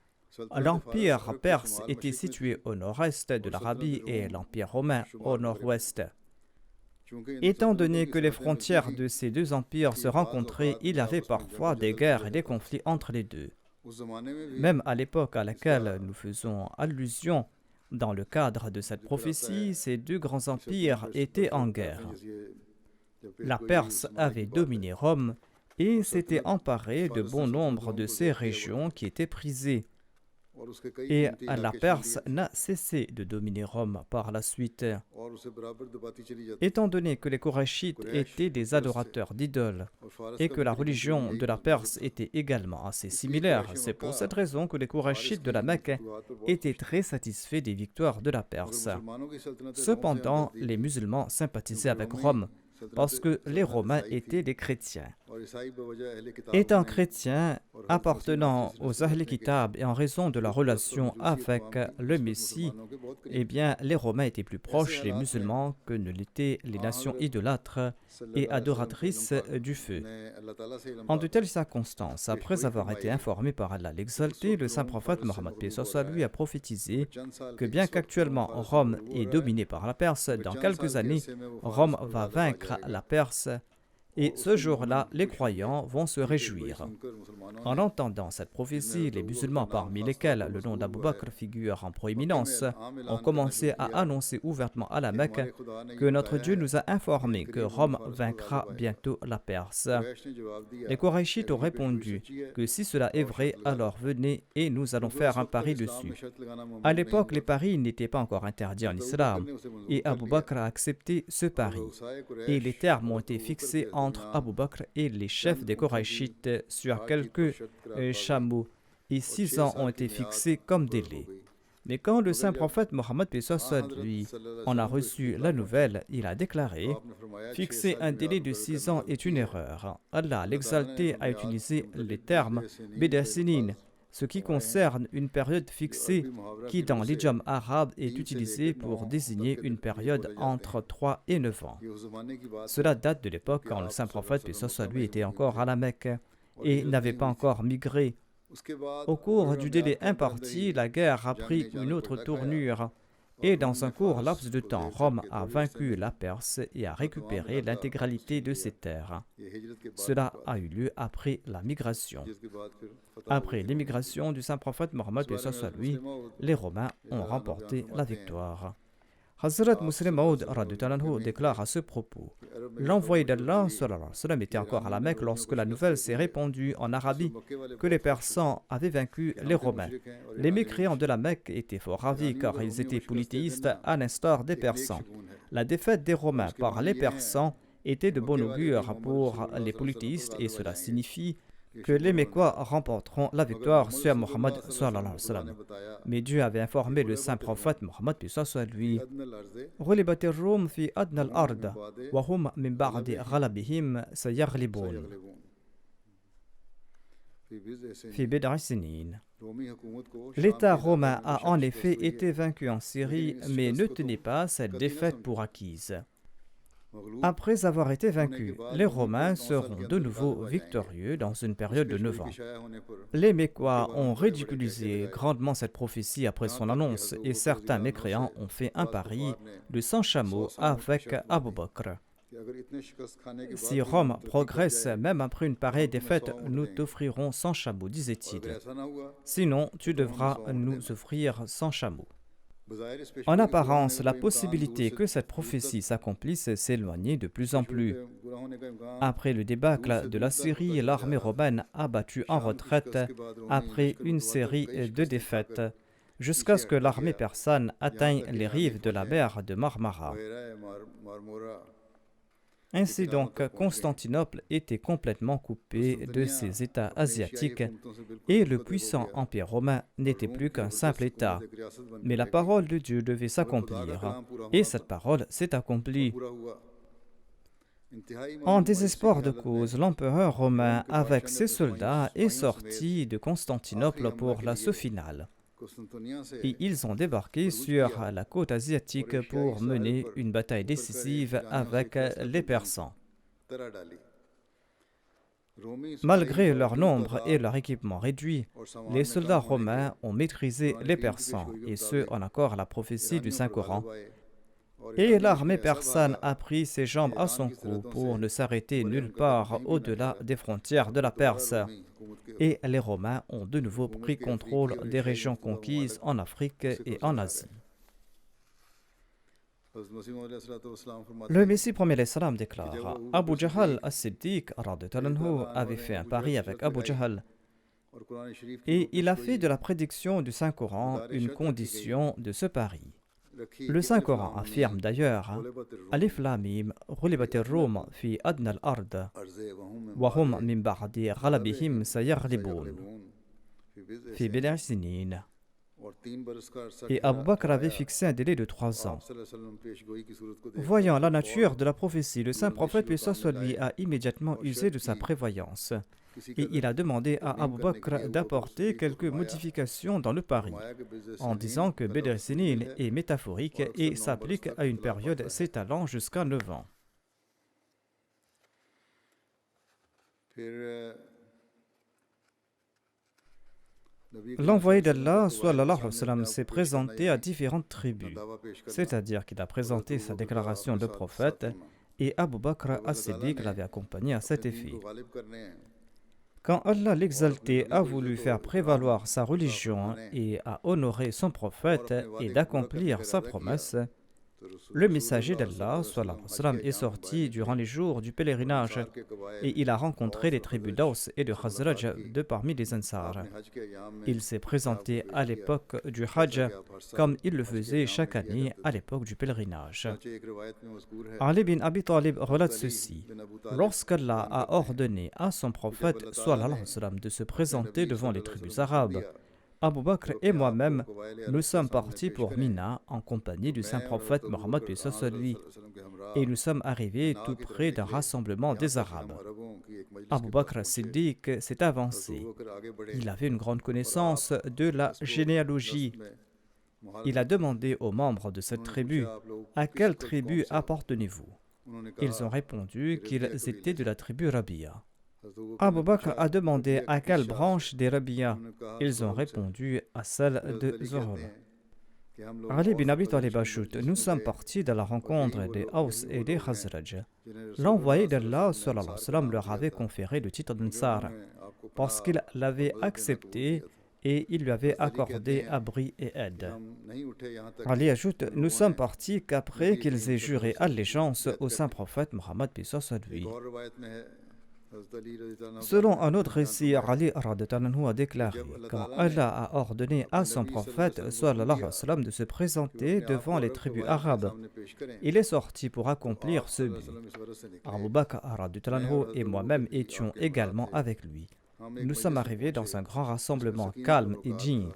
Speaker 2: L'empire perse était situé au nord-est de l'Arabie et l'empire romain au nord-ouest. Étant donné que les frontières de ces deux empires se rencontraient, il y avait parfois des guerres et des conflits entre les deux. Même à l'époque à laquelle nous faisons allusion, dans le cadre de cette prophétie, ces deux grands empires étaient en guerre. La Perse avait dominé Rome et s'était emparée de bon nombre de ces régions qui étaient prisées. Et la Perse n'a cessé de dominer Rome par la suite. Étant donné que les Korachites étaient des adorateurs d'idoles et que la religion de la Perse était également assez similaire, c'est pour cette raison que les Korachites de la Mecque étaient très satisfaits des victoires de la Perse. Cependant, les musulmans sympathisaient avec Rome parce que les Romains étaient des chrétiens. Étant chrétiens, appartenant aux Ahl Kitab et en raison de leur relation avec le Messie, eh bien, les Romains étaient plus proches des musulmans que ne l'étaient les nations idolâtres et adoratrices du feu. En de telles circonstances, après avoir été informé par Allah l'exalté, le saint prophète Mohammed lui a prophétisé que bien qu'actuellement Rome est dominée par la Perse, dans quelques années, Rome va vaincre la Perse. Et ce jour-là, les croyants vont se réjouir. En entendant cette prophétie, les musulmans, parmi lesquels le nom d'Abu Bakr figure en proéminence, ont commencé à annoncer ouvertement à la Mecque que notre Dieu nous a informé que Rome vaincra bientôt la Perse. Les Korachites ont répondu que si cela est vrai, alors venez et nous allons faire un pari dessus. À l'époque, les paris n'étaient pas encore interdits en islam et Abu Bakr a accepté ce pari. Et les termes ont été fixés entre Abu Bakr et les chefs des Korachites sur quelques chameaux, et 6 ans ont été fixés comme délai. Mais quand le saint prophète Mohammed lui en a reçu la nouvelle, il a déclaré « Fixer un délai de 6 ans est une erreur. Allah l'exalté a utilisé les termes « Bidasinin », ce qui concerne une période fixée qui dans l'idiome arabe est utilisée pour désigner une période entre 3 et 9 ans. Cela date de l'époque quand le saint prophète lui était encore à la Mecque et n'avait pas encore migré. Au cours du délai imparti, la guerre a pris une autre tournure et dans un court laps de temps, Rome a vaincu la Perse et a récupéré l'intégralité de ses terres. Cela a eu lieu après la migration. Après l'immigration du saint prophète Mohammed, les Romains ont remporté la victoire. Hazrat Muslim Maud déclare à ce propos: l'envoyé d'Allah était encore à la Mecque lorsque la nouvelle s'est répandue en Arabie que les Persans avaient vaincu les Romains. Les mécréants de la Mecque étaient fort ravis car ils étaient polythéistes à l'instar des Persans. La défaite des Romains par les Persans était de bon augure pour les polythéistes et cela signifie que les Mécois remporteront la victoire sur Mohammed. Mais Dieu avait informé le saint prophète Mohammed lui: غُلِبَتِ الرُّومُ فِي أَدْنَى الْأَرْضِ وَهُمْ مِنْ بَعْدِ غَلَبِهِمْ سَيَغْلِبُونَ في بضع سنين. L'État romain a en effet été vaincu en Syrie, mais ne tenez pas cette défaite pour acquise. Après avoir été vaincus, les Romains seront de nouveau victorieux dans une période de 9 ans. Les Mécois ont ridiculisé grandement cette prophétie après son annonce et certains mécréants ont fait un pari de 100 chameaux avec Abu Bakr. Si Rome progresse même après une pareille défaite, nous t'offrirons 100 chameaux, disait-il. Sinon, tu devras nous offrir 100 chameaux. En apparence, la possibilité que cette prophétie s'accomplisse s'éloignait de plus en plus. Après le débâcle de la Syrie, l'armée romaine a battu en retraite après une série de défaites, jusqu'à ce que l'armée persane atteigne les rives de la mer de Marmara. Ainsi donc, Constantinople était complètement coupé de ses États asiatiques et le puissant empire romain n'était plus qu'un simple État. Mais la parole de Dieu devait s'accomplir et cette parole s'est accomplie. En désespoir de cause, l'empereur romain avec ses soldats est sorti de Constantinople pour l'assaut final. Et ils ont débarqué sur la côte asiatique pour mener une bataille décisive avec les Persans. Malgré leur nombre et leur équipement réduit, les soldats romains ont maîtrisé les Persans, et ce en accord à la prophétie du Saint-Coran. Et l'armée persane a pris ses jambes à son cou pour ne s'arrêter nulle part au-delà des frontières de la Perse. Et les Romains ont de nouveau pris contrôle des régions conquises en Afrique et en Asie. Le Messie premier salam déclare: Abu Jahl as-Siddiq avait fait un pari avec Abu Jahl et il a fait de la prédiction du Saint-Coran une condition de ce pari. Le Saint-Coran affirme d'ailleurs: Alif Lam Mim ghulibatir Rum fi adna al-ard wa hum min ba'di ghalabihim sayaghlibun fi bid'a sinin. Et Abu Bakr avait fixé un délai de 3 ans. Voyant la nature de la prophétie, le saint prophète, paix soit lui, a immédiatement usé de sa prévoyance. Et il a demandé à Abu Bakr d'apporter quelques modifications dans le pari, en disant que Badr Sinin est métaphorique et s'applique à une période s'étalant jusqu'à 9 ans. L'envoyé d'Allah sallallahu alayhi wa sallam, s'est présenté à différentes tribus, c'est-à-dire qu'il a présenté sa déclaration de prophète et Abu Bakr as-Siddiq l'avait accompagné à cet effet. Quand Allah l'exalté a voulu faire prévaloir sa religion et a honoré son prophète et d'accomplir sa promesse, le messager d'Allah sallallahu alayhi wa sallam, est sorti durant les jours du pèlerinage et il a rencontré les tribus d'Aws et de Khazraj de parmi les Ansar. Il s'est présenté à l'époque du Hajj comme il le faisait chaque année à l'époque du pèlerinage. Ali bin Abi Talib relate ceci: lorsqu'Allah a ordonné à son prophète sallallahu alayhi wa sallam de se présenter devant les tribus arabes, Abu Bakr et moi-même, nous sommes partis pour Mina en compagnie du saint prophète Mohammed lui, et nous sommes arrivés tout près d'un rassemblement des Arabes. Abu Bakr Siddiq s'est avancé. Il avait une grande connaissance de la généalogie. Il a demandé aux membres de cette tribu: à quelle tribu appartenez-vous? Ils ont répondu qu'ils étaient de la tribu Rabia. Abu Bakr a demandé à quelle branche des Rabia. Ils ont répondu à celle de Zuhur. Ali bin Abi Talib ajoute: nous sommes partis de la rencontre des Aws et des Khazraj. L'envoyé d'Allah sallallahu alayhi wa sallam leur avait conféré le titre d'Ansar parce qu'il l'avait accepté et il lui avait accordé abri et aide. Ali ajoute: nous sommes partis qu'après qu'ils aient juré allégeance au saint prophète Mohammed paix soit lui. Selon un autre récit, Ali a déclaré: quand Allah a ordonné à son prophète sallallahu alayhi wa sallam de se présenter devant les tribus arabes, il est sorti pour accomplir ce but. Abu Bakr et moi-même étions également avec lui. Nous sommes arrivés dans un grand rassemblement calme et digne.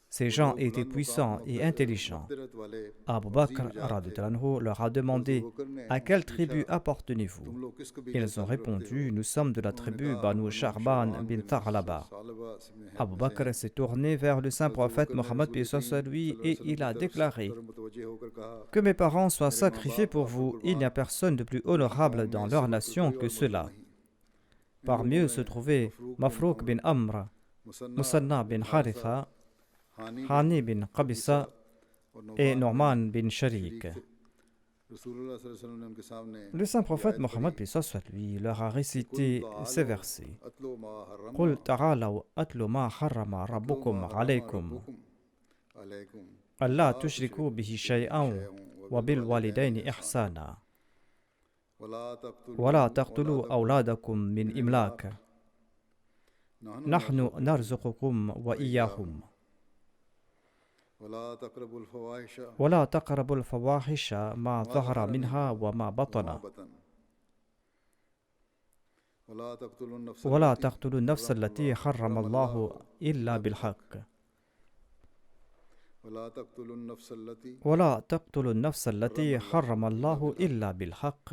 Speaker 2: Ces gens étaient puissants et intelligents. Abu Bakr leur a demandé: à quelle tribu appartenez-vous? Ils ont répondu: nous sommes de la tribu Banu Sharban bin Taghlaba. Abu Bakr s'est tourné vers le saint prophète Mohammed paix soit lui et il a déclaré: que mes parents soient sacrifiés pour vous, il n'y a personne de plus honorable dans leur nation que cela. Parmi eux se trouvaient Mafrouk bin Amr, Musanna bin Haritha, Hani bin Qabisa et Norman bin Sharik. Le saint prophète Mohammed paix soit lui leur a récité ces versets: Qul ta'alaw atlu ma harrama rabbukum alaykum alla tushriku bihi shay'an wa bil walidayni ihsana wa la taqtulu awladakum min imlak nahnu narzuqukum wa iyyahum ولا تقربوا الفواحش ما ظهر منها وما بطن ولا تقتلوا النفس التي حرم الله إلا بالحق ولا تقتلوا النفس التي حرم الله إلا بالحق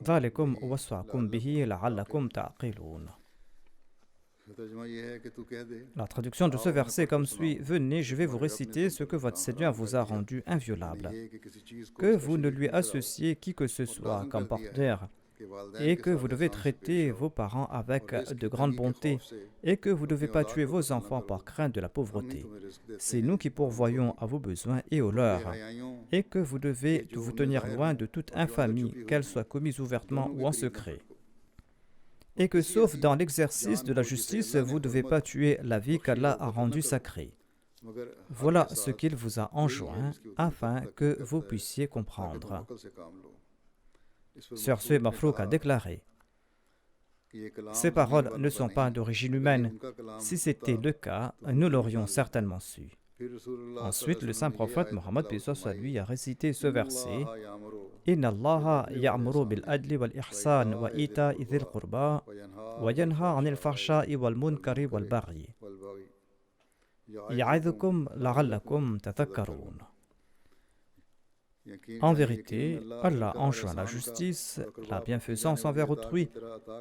Speaker 2: ذلكم وصاكم به لعلكم تعقلون. La traduction de ce verset comme suit: venez, je vais vous réciter ce que votre Seigneur vous a rendu inviolable. Que vous ne lui associez qui que ce soit comme partenaire et que vous devez traiter vos parents avec de grandes bontés et que vous ne devez pas tuer vos enfants par crainte de la pauvreté. C'est nous qui pourvoyons à vos besoins et aux leurs, et que vous devez vous tenir loin de toute infamie, qu'elle soit commise ouvertement ou en secret. Et que sauf dans l'exercice de la justice, vous ne devez pas tuer la vie qu'Allah a rendue sacrée. Voilà ce qu'il vous a enjoint afin que vous puissiez comprendre. Sur ce, Mafrouk a déclaré: ces paroles ne sont pas d'origine humaine. Si c'était le cas, nous l'aurions certainement su. Ensuite, le saint prophète Mohammed lui a récité ce verset: Inna Allaha ya'muru bil adli wal ihsan wa ita'i dhil qurba wa yanha 'anil fahsha'i wal munkari wal baghi. Ya'idhukum la'allakum tadhakkarun. En vérité, Allah enjoint la justice, la bienfaisance envers autrui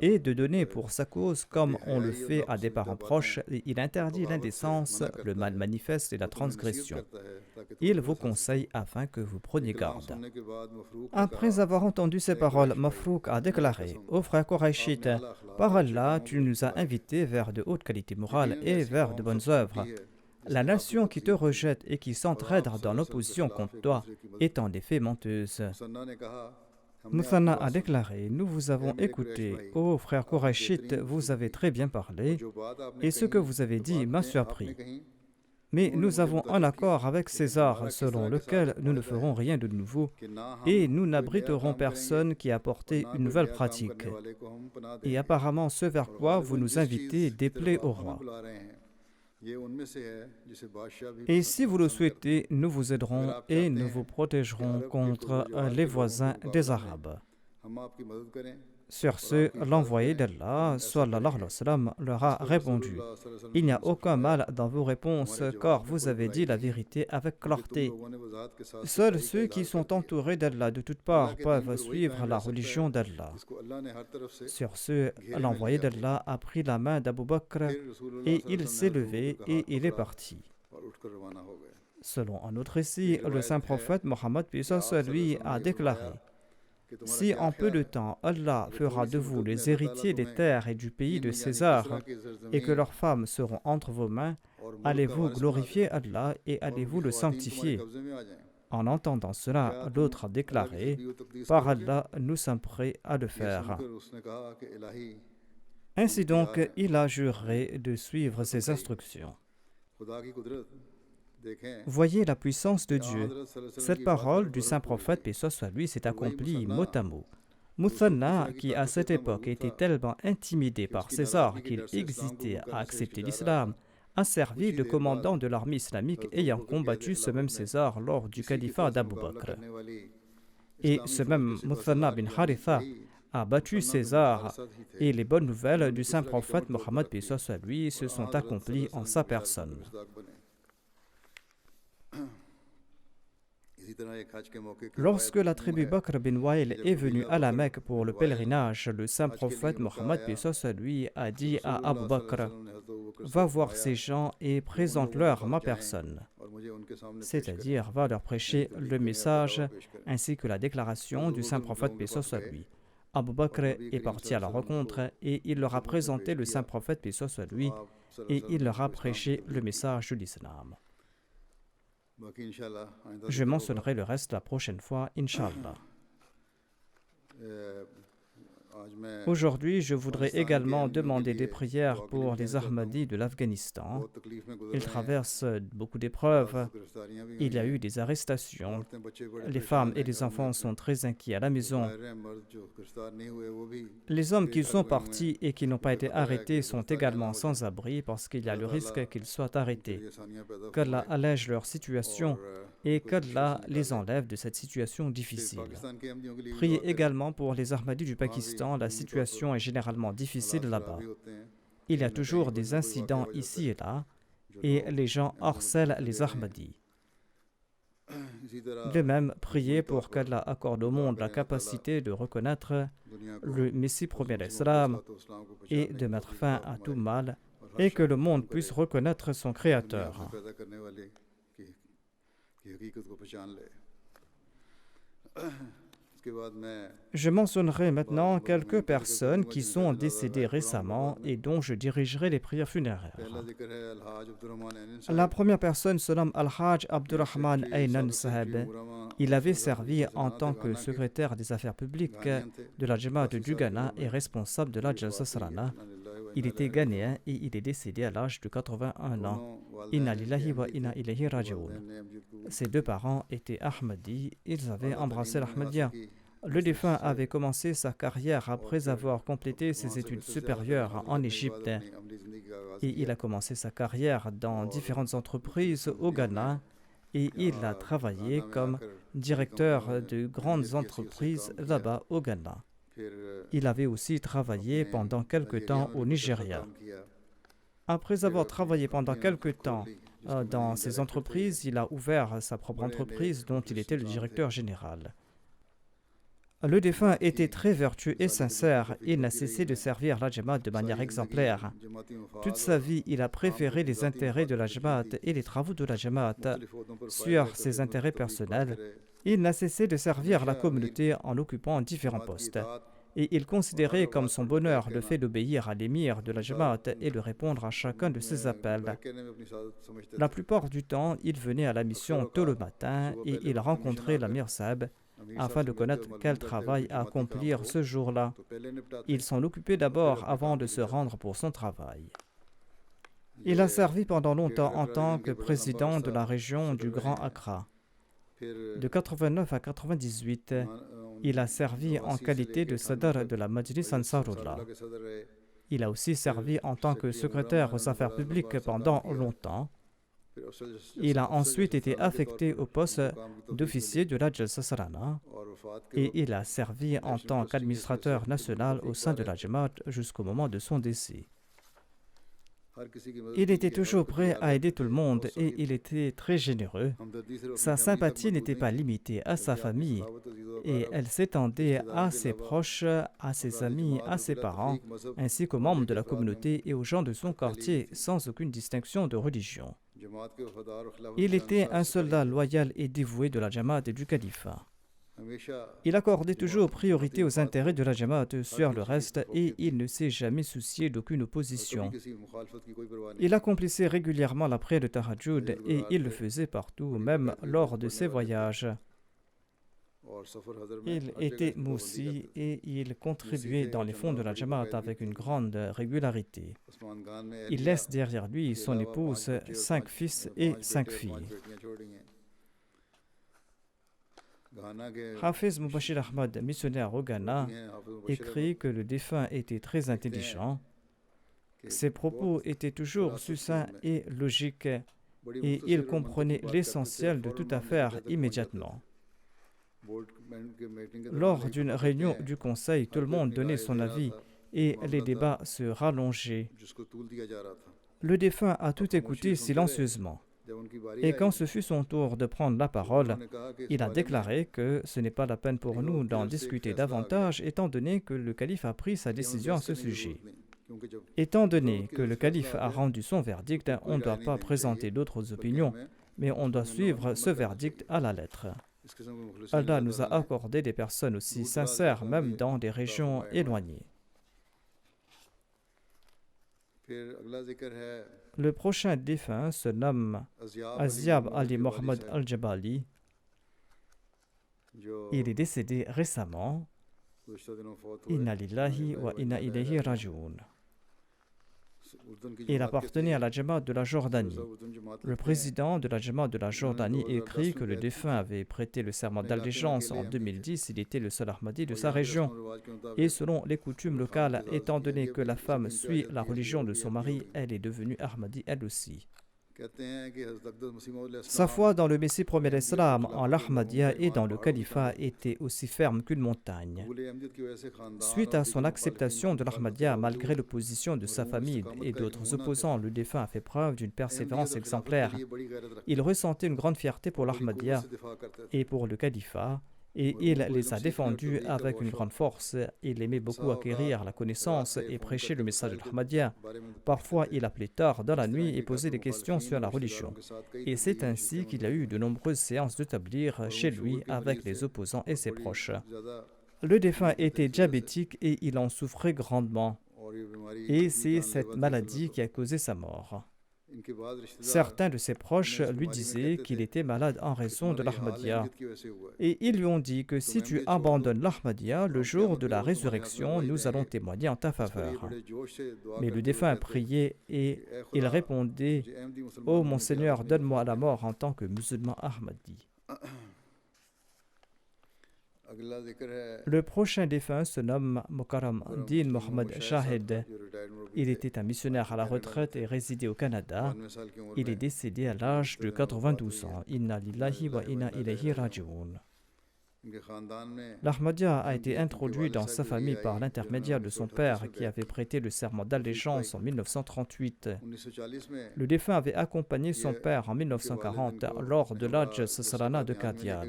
Speaker 2: et de donner pour sa cause comme on le fait à des parents proches, et il interdit l'indécence, le mal manifeste et la transgression. Il vous conseille afin que vous preniez garde. Après avoir entendu ces paroles, Mafrouk a déclaré: ô frère Qurayshite, par Allah, tu nous as invités vers de hautes qualités morales et vers de bonnes œuvres. La nation qui te rejette et qui s'entraide dans l'opposition contre toi est en effet menteuse. Muthanna a déclaré: nous vous avons écouté, ô frère Qurayshite, vous avez très bien parlé, et ce que vous avez dit m'a surpris. Mais nous avons un accord avec César, selon lequel nous ne ferons rien de nouveau, et nous n'abriterons personne qui a apporté une nouvelle pratique. Et apparemment, ce vers quoi vous nous invitez déplaît au roi. Et si vous le souhaitez, nous vous aiderons et nous vous protégerons contre les voisins des Arabes. Sur ce, l'envoyé d'Allah, sallallahu alayhi wa sallam, leur a répondu: il n'y a aucun mal dans vos réponses, car vous avez dit la vérité avec clarté. Seuls ceux qui sont entourés d'Allah de toutes parts peuvent suivre la religion d'Allah. Sur ce, l'envoyé d'Allah a pris la main d'Abu Bakr et il s'est levé et il est parti. Selon un autre récit, le saint prophète Mohammed lui a déclaré: si en peu de temps Allah fera de vous les héritiers des terres et du pays de César et que leurs femmes seront entre vos mains, allez-vous glorifier Allah et allez-vous le sanctifier? En entendant cela, l'autre a déclaré: par Allah, nous sommes prêts à le faire. Ainsi donc, il a juré de suivre ses instructions. Voyez la puissance de Dieu. Cette parole du saint prophète, paix soit lui, s'est accomplie mot à mot. Muthanna, qui à cette époque était tellement intimidé par César qu'il hésitait à accepter l'islam, a servi de commandant de l'armée islamique ayant combattu ce même César lors du califat d'Abu Bakr. Et ce même Muthanna bin Haritha a battu César, et les bonnes nouvelles du saint prophète Mohammed, paix soit lui, se sont accomplies en sa personne. Lorsque la tribu Bakr bin Wa'il est venue à la Mecque pour le pèlerinage, le saint prophète Mohammed lui a dit à Abu Bakr: va voir ces gens et présente-leur ma personne, c'est-à-dire va leur prêcher le message ainsi que la déclaration du saint prophète lui. Abu Bakr est parti à la rencontre et il leur a présenté le saint prophète lui et il leur a prêché le message de l'islam. Je mentionnerai le reste la prochaine fois, Inch'Allah. Aujourd'hui, je voudrais également demander des prières pour les Ahmadis de l'Afghanistan. Ils traversent beaucoup d'épreuves. Il y a eu des arrestations. Les femmes et les enfants sont très inquiets à la maison. Les hommes qui sont partis et qui n'ont pas été arrêtés sont également sans abri parce qu'il y a le risque qu'ils soient arrêtés. Qu'Allah allège leur situation et qu'Allah les enlève de cette situation difficile. Priez également pour les Ahmadis du Pakistan. La situation est généralement difficile là-bas. Il y a toujours des incidents ici et là, et les gens harcèlent les Ahmadis. De même, priez pour qu'Allah accorde au monde la capacité de reconnaître le Messie premier d'Islam et de mettre fin à tout mal, et que le monde puisse reconnaître son Créateur. Je mentionnerai maintenant quelques personnes qui sont décédées récemment et dont je dirigerai les prières funéraires. La première personne se nomme Al-Hajj Abdurrahman Aynan Saheb. Il avait servi en tant que secrétaire des affaires publiques de la Jamaat du Ghana et responsable de la Jalsa Sarana. Il était ghanéen et il est décédé à l'âge de 81 ans. Inna lillahi wa inna ilayhi raji'un. Ses deux parents étaient Ahmadis, ils avaient embrassé l'Ahmadiyya. Le défunt avait commencé sa carrière après avoir complété ses études supérieures en Égypte et il a commencé sa carrière dans différentes entreprises au Ghana et il a travaillé comme directeur de grandes entreprises là-bas au Ghana. Il avait aussi travaillé pendant quelque temps au Nigeria. Après avoir travaillé pendant quelque temps dans ces entreprises, il a ouvert sa propre entreprise dont il était le directeur général. Le défunt était très vertueux et sincère. Il n'a cessé de servir la Jamaat de manière exemplaire. Toute sa vie, il a préféré les intérêts de la Jamaat et les travaux de la Jamaat sur ses intérêts personnels. Il n'a cessé de servir la communauté en occupant différents postes. Et il considérait comme son bonheur le fait d'obéir à l'émir de la Jamaat et de répondre à chacun de ses appels. La plupart du temps, il venait à la mission tôt le matin et il rencontrait l'Amir Saheb afin de connaître quel travail à accomplir ce jour-là. Il s'en occupait d'abord avant de se rendre pour son travail. Il a servi pendant longtemps en tant que président de la région du Grand Accra. De 89 à 98, il a servi en qualité de Sadr de la Majlis Ansarullah. Il a aussi servi en tant que secrétaire aux affaires publiques pendant longtemps. Il a ensuite été affecté au poste d'officier de la Jalsa Sarana et il a servi en tant qu'administrateur national au sein de la Jamaat jusqu'au moment de son décès. Il était toujours prêt à aider tout le monde et il était très généreux. Sa sympathie n'était pas limitée à sa famille et elle s'étendait à ses proches, à ses amis, à ses parents, ainsi qu'aux membres de la communauté et aux gens de son quartier, sans aucune distinction de religion. Il était un soldat loyal et dévoué de la Jamaat et du califat. Il accordait toujours priorité aux intérêts de la Jamaat sur le reste et il ne s'est jamais soucié d'aucune opposition. Il accomplissait régulièrement la prière de Tahajjud et il le faisait partout, même lors de ses voyages. Il était moussi et il contribuait dans les fonds de la Jamaat avec une grande régularité. Il laisse derrière lui son épouse, 5 fils et 5 filles. Hafiz Mubashir Ahmad, missionnaire au Ghana, écrit que le défunt était très intelligent. Ses propos étaient toujours succincts et logiques et il comprenait l'essentiel de toute affaire immédiatement. Lors d'une réunion du conseil, tout le monde donnait son avis et les débats se rallongeaient. Le défunt a tout écouté silencieusement. Et quand ce fut son tour de prendre la parole, il a déclaré que ce n'est pas la peine pour nous d'en discuter davantage étant donné que le calife a pris sa décision à ce sujet. Étant donné que le calife a rendu son verdict, on ne doit pas présenter d'autres opinions, mais on doit suivre ce verdict à la lettre. Allah nous a accordé des personnes aussi sincères, même dans des régions éloignées. Le prochain défunt se nomme Aziab Ali Mohamed Al-Jabali. Il est décédé récemment. Inna lillahi wa inna ilayhi raji'un. Il appartenait à la Jamaat de la Jordanie. Le président de la Jamaat de la Jordanie écrit que le défunt avait prêté le serment d'allégeance en 2010. Il était le seul Ahmadi de sa région. Et selon les coutumes locales, étant donné que la femme suit la religion de son mari, elle est devenue Ahmadi elle aussi. Sa foi dans le Messie premier d'Islam, en l'Ahmadiyya et dans le califat était aussi ferme qu'une montagne. Suite à son acceptation de l'Ahmadiyya, malgré l'opposition de sa famille et d'autres opposants, le défunt a fait preuve d'une persévérance exemplaire. Il ressentait une grande fierté pour l'Ahmadiyya et pour le califat et il les a défendus avec une grande force. Il aimait beaucoup acquérir la connaissance et prêcher le message de l'Ahmadiyya. Parfois, il appelait tard dans la nuit et posait des questions sur la religion. Et c'est ainsi qu'il a eu de nombreuses séances de tabligh chez lui avec les opposants et ses proches. Le défunt était diabétique et il en souffrait grandement. Et c'est cette maladie qui a causé sa mort. Certains de ses proches lui disaient qu'il était malade en raison de l'Ahmadiyya. Et ils lui ont dit que si tu abandonnes l'Ahmadiyya, le jour de la résurrection, nous allons témoigner en ta faveur. Mais le défunt priait et il répondait « Ô mon Seigneur, donne-moi la mort en tant que musulman Ahmadi ». Le prochain défunt se nomme Mukarram Din Mohammed Shahid. Il était un missionnaire à la retraite et résidait au Canada. Il est décédé à l'âge de 92 ans. Inna lillahi wa inna ilayhi raji'un. L'Ahmadiyya a été introduit dans sa famille par l'intermédiaire de son père qui avait prêté le serment d'allégeance en 1938. Le défunt avait accompagné son père en 1940 lors de l'Hajj Sasalana de Qadian.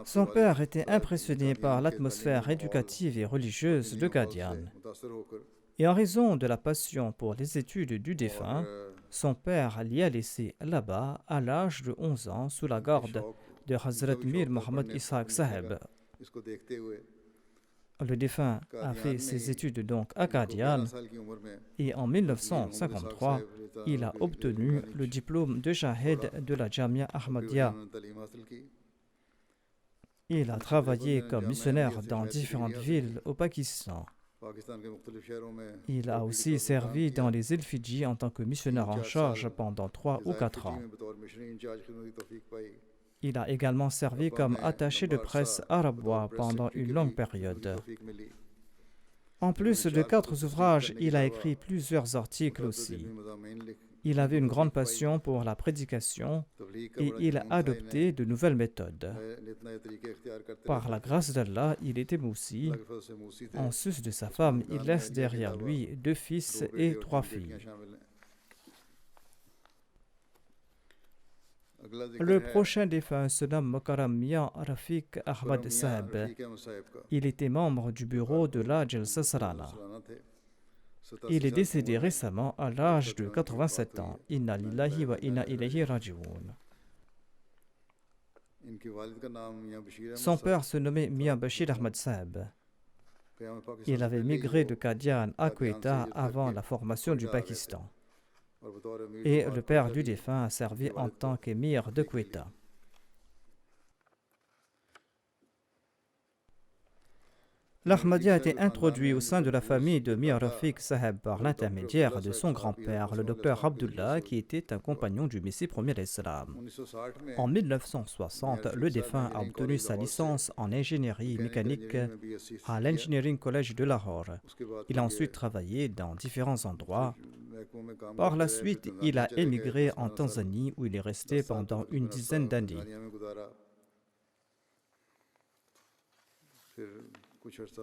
Speaker 2: Son père était impressionné par l'atmosphère éducative et religieuse de Qadian. Et en raison de la passion pour les études du défunt, son père l'y a laissé là-bas à l'âge de 11 ans sous la garde de Hazrat Mir Mohammed Ishaq Saheb. Le défunt a fait ses études donc à Qadian et en 1953, il a obtenu le diplôme de Shahid de la Jamia Ahmadiyya. Il a travaillé comme missionnaire dans différentes villes au Pakistan. Il a aussi servi dans les îles Fidji en tant que missionnaire en charge pendant 3 ou 4 ans. Il a également servi comme attaché de presse à Rabwa pendant une longue période. En plus de 4 ouvrages, il a écrit plusieurs articles aussi. Il avait une grande passion pour la prédication et il a adopté de nouvelles méthodes. Par la grâce d'Allah, il était moussi. En sus de sa femme, il laisse derrière lui 2 fils et 3 filles. Le prochain défunt se nomme Mukarram Mian Rafiq Ahmad Saheb. Il était membre du bureau de l'Hajj Sasalana. Il est décédé récemment à l'âge de 87 ans. Inna lillahi wa inna ilayhi raji'un. Son père se nommait Mian Bashir Ahmad Saheb. Il avait migré de Qadian à Quetta avant la formation du Pakistan. Et le père du défunt a servi en tant qu'émir de Quetta. L'Ahmadiyya a été introduit au sein de la famille de Mir Rafiq Saheb par l'intermédiaire de son grand-père, le docteur Abdullah, qui était un compagnon du Messie premier d'Islam. En 1960, le défunt a obtenu sa licence en ingénierie mécanique à l'Engineering College de Lahore. Il a ensuite travaillé dans différents endroits. Par la suite, il a émigré en Tanzanie où il est resté pendant une dizaine d'années.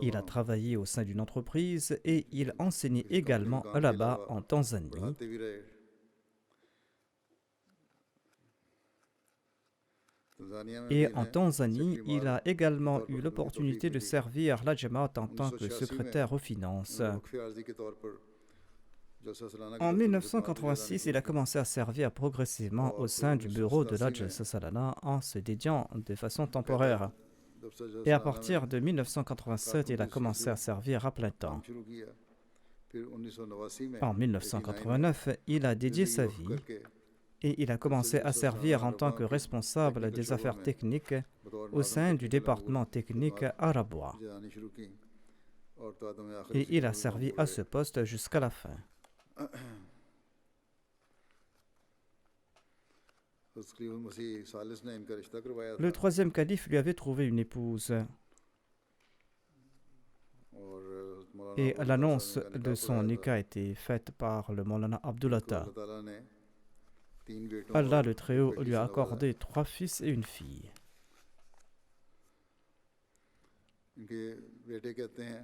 Speaker 2: Il a travaillé au sein d'une entreprise et il enseignait également là-bas en Tanzanie. Et en Tanzanie, il a également eu l'opportunité de servir la Jamaat en tant que secrétaire aux finances. En 1986, il a commencé à servir progressivement au sein du bureau de l'Hajj Sasalana en se dédiant de façon temporaire. Et à partir de 1987, il a commencé à servir à plein temps. En 1989, il a dédié sa vie et il a commencé à servir en tant que responsable des affaires techniques au sein du département technique à Rabwa. Et il a servi à ce poste jusqu'à la fin. Le troisième calife lui avait trouvé une épouse. Et l'annonce de son nikah a été faite par le Maulana Abdulatta. Allah le Très-Haut lui a accordé 3 fils et une fille.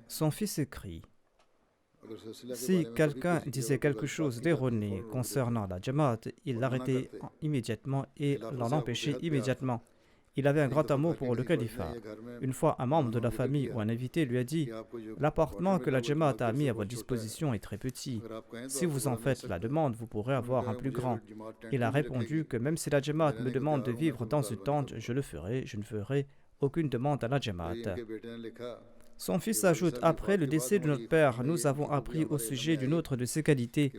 Speaker 2: Son fils écrit: si quelqu'un disait quelque chose d'erroné concernant la Jamaat, il l'arrêtait immédiatement et l'en empêchait immédiatement. Il avait un grand amour pour le califat. Une fois, un membre de la famille ou un invité lui a dit « L'appartement que la Jamaat a mis à votre disposition est très petit. Si vous en faites la demande, vous pourrez avoir un plus grand. » Il a répondu que même si la Jamaat me demande de vivre dans une tente, je le ferai, je ne ferai aucune demande à la Jamaat. Son fils ajoute « Après le décès de notre père, nous avons appris au sujet d'une autre de ses qualités.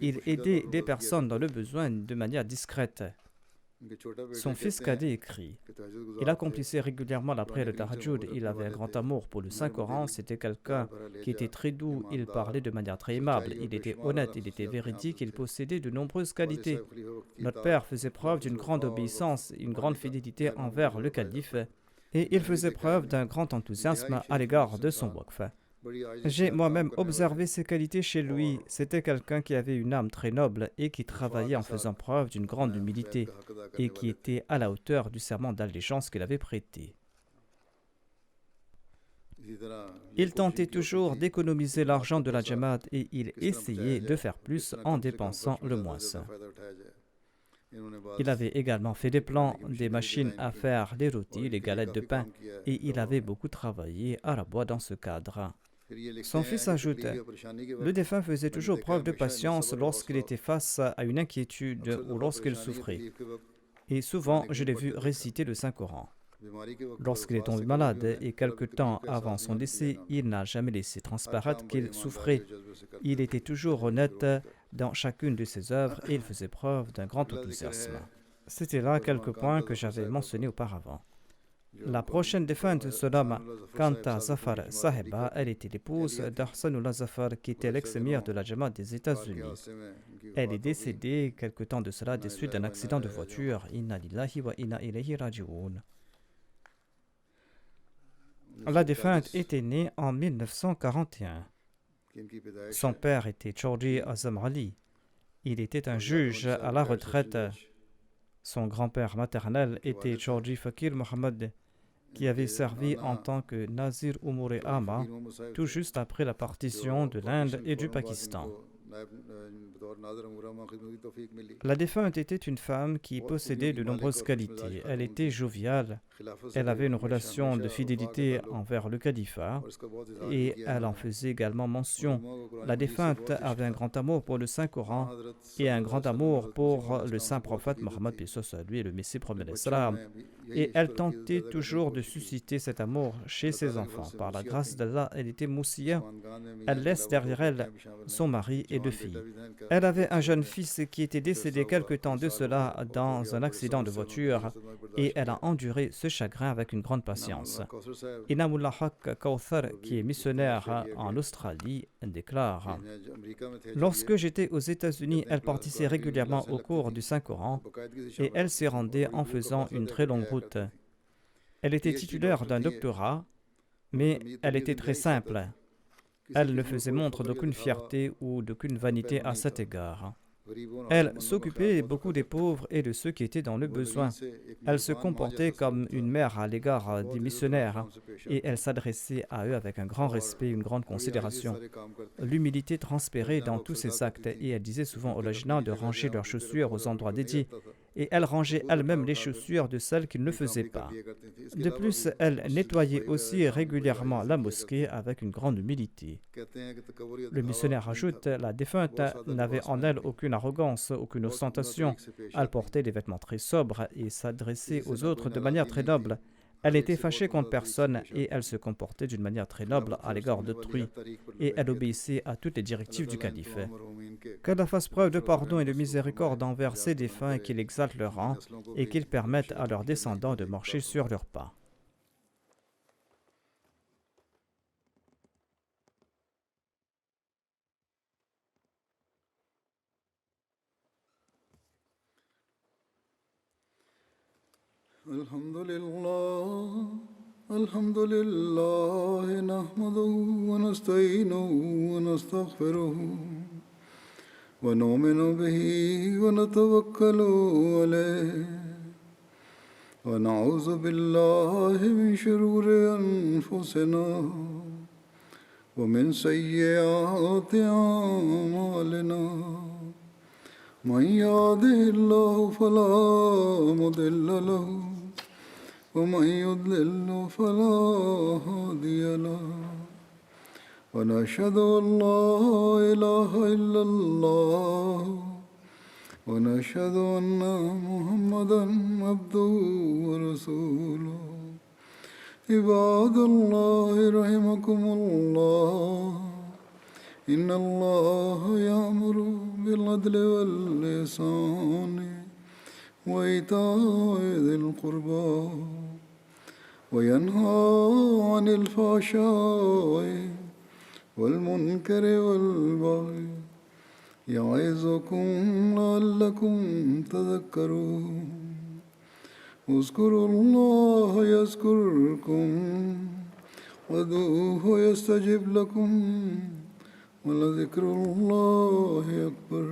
Speaker 2: Il aidait des personnes dans le besoin de manière discrète. » Son fils cadet écrit « Il accomplissait régulièrement la prière de Tahajjud. Il avait un grand amour pour le Saint-Coran. C'était quelqu'un qui était très doux. Il parlait de manière très aimable. Il était honnête. Il était véridique. Il possédait de nombreuses qualités. Notre père faisait preuve d'une grande obéissance et une grande fidélité envers le calife. Et il faisait preuve d'un grand enthousiasme à l'égard de son waqf. J'ai moi-même observé ces qualités chez lui. C'était quelqu'un qui avait une âme très noble et qui travaillait en faisant preuve d'une grande humilité et qui était à la hauteur du serment d'allégeance qu'il avait prêté. Il tentait toujours d'économiser l'argent de la Jamaat et il essayait de faire plus en dépensant le moins. Il avait également fait des plans, des machines à faire les rôtis, les galettes de pain, et il avait beaucoup travaillé à la bois dans ce cadre. Son fils ajoute « Le défunt faisait toujours preuve de patience lorsqu'il était face à une inquiétude ou lorsqu'il souffrait. Et souvent, je l'ai vu réciter le Saint-Coran. Lorsqu'il est tombé malade et quelque temps avant son décès, il n'a jamais laissé transparaître qu'il souffrait. Il était toujours honnête dans chacune de ses œuvres et il faisait preuve d'un grand enthousiasme. » C'était là quelques points que j'avais mentionnés auparavant. La prochaine défunte se nomme Kanta Zafar Saheba. Elle était l'épouse d'Ahsanullah Zafar, qui était l'ex-émir de la Jamaat des États-Unis. Elle est décédée quelque temps de cela des suites d'un accident de voiture. Inna lillahi wa inna ilayhi raji'un. La défunte était née en 1941. Son père était Chaudhry Azam Ali. Il était un juge à la retraite. Son grand-père maternel était Chaudhry Fakir Mohammad, qui avait servi en tant que Nazir Umur-e Amma tout juste après la partition de l'Inde et du Pakistan. La défunte était une femme qui possédait de nombreuses qualités. Elle était joviale, elle avait une relation de fidélité envers le califat et elle en faisait également mention. La défunte avait un grand amour pour le Saint-Coran et un grand amour pour le saint prophète Mohammed, paix soit lui, et le Messie premier d'Islam. Et elle tentait toujours de susciter cet amour chez ses enfants. Par la grâce d'Allah, elle était moussia. Elle laisse derrière elle son mari et deux filles. Elle avait un jeune fils qui était décédé quelque temps de cela dans un accident de voiture et elle a enduré ce chagrin avec une grande patience. Inamullah Haq Kauthar, qui est missionnaire en Australie, déclare « Lorsque j'étais aux États-Unis, elle participait régulièrement au cours du Saint-Coran et elle s'y rendait en faisant une très longue route. Elle était titulaire d'un doctorat, mais elle était très simple. Elle ne faisait montre d'aucune fierté ou d'aucune vanité à cet égard. Elle s'occupait beaucoup des pauvres et de ceux qui étaient dans le besoin. Elle se comportait comme une mère à l'égard des missionnaires et elle s'adressait à eux avec un grand respect et une grande considération. L'humilité transpérait dans tous ses actes et elle disait souvent aux lajna de ranger leurs chaussures aux endroits dédiés et elle rangeait elle-même les chaussures de celles qu'ils ne faisaient pas. De plus, elle nettoyait aussi régulièrement la mosquée avec une grande humilité. Le missionnaire ajoute, la défunte n'avait en elle aucune arrogance, aucune ostentation. Elle portait des vêtements très sobres et s'adressait aux autres de manière très noble. Elle n'était fâchée contre personne et elle se comportait d'une manière très noble à l'égard d'autrui et elle obéissait à toutes les directives du calife. Qu'Allah fasse preuve de pardon et de miséricorde envers ses défunts et qu'il exalte leur rang et qu'il permette à leurs descendants de marcher sur leurs pas.
Speaker 1: الحمد لله نحمده ونستعينه ونستغفره ونؤمن به ونتوكل عليه ونعوذ بالله من شرور أنفسنا ومن سيئات أعمالنا من يهده الله فلا مضل له ومن يضلل فلا هادي له ونشهد أن لا إله إلا الله ونشهد أن محمدا عبده ورسوله عباد الله رحمكم الله إن الله يأمر بالعدل والإحسان وإيتاء ذي القربى وينهى عن الفحشاء والمنكر والبغي يعظكم لعلكم تذكرون اذكروا الله يذكركم وادعوه يستجب لكم ولذكر الله أكبر.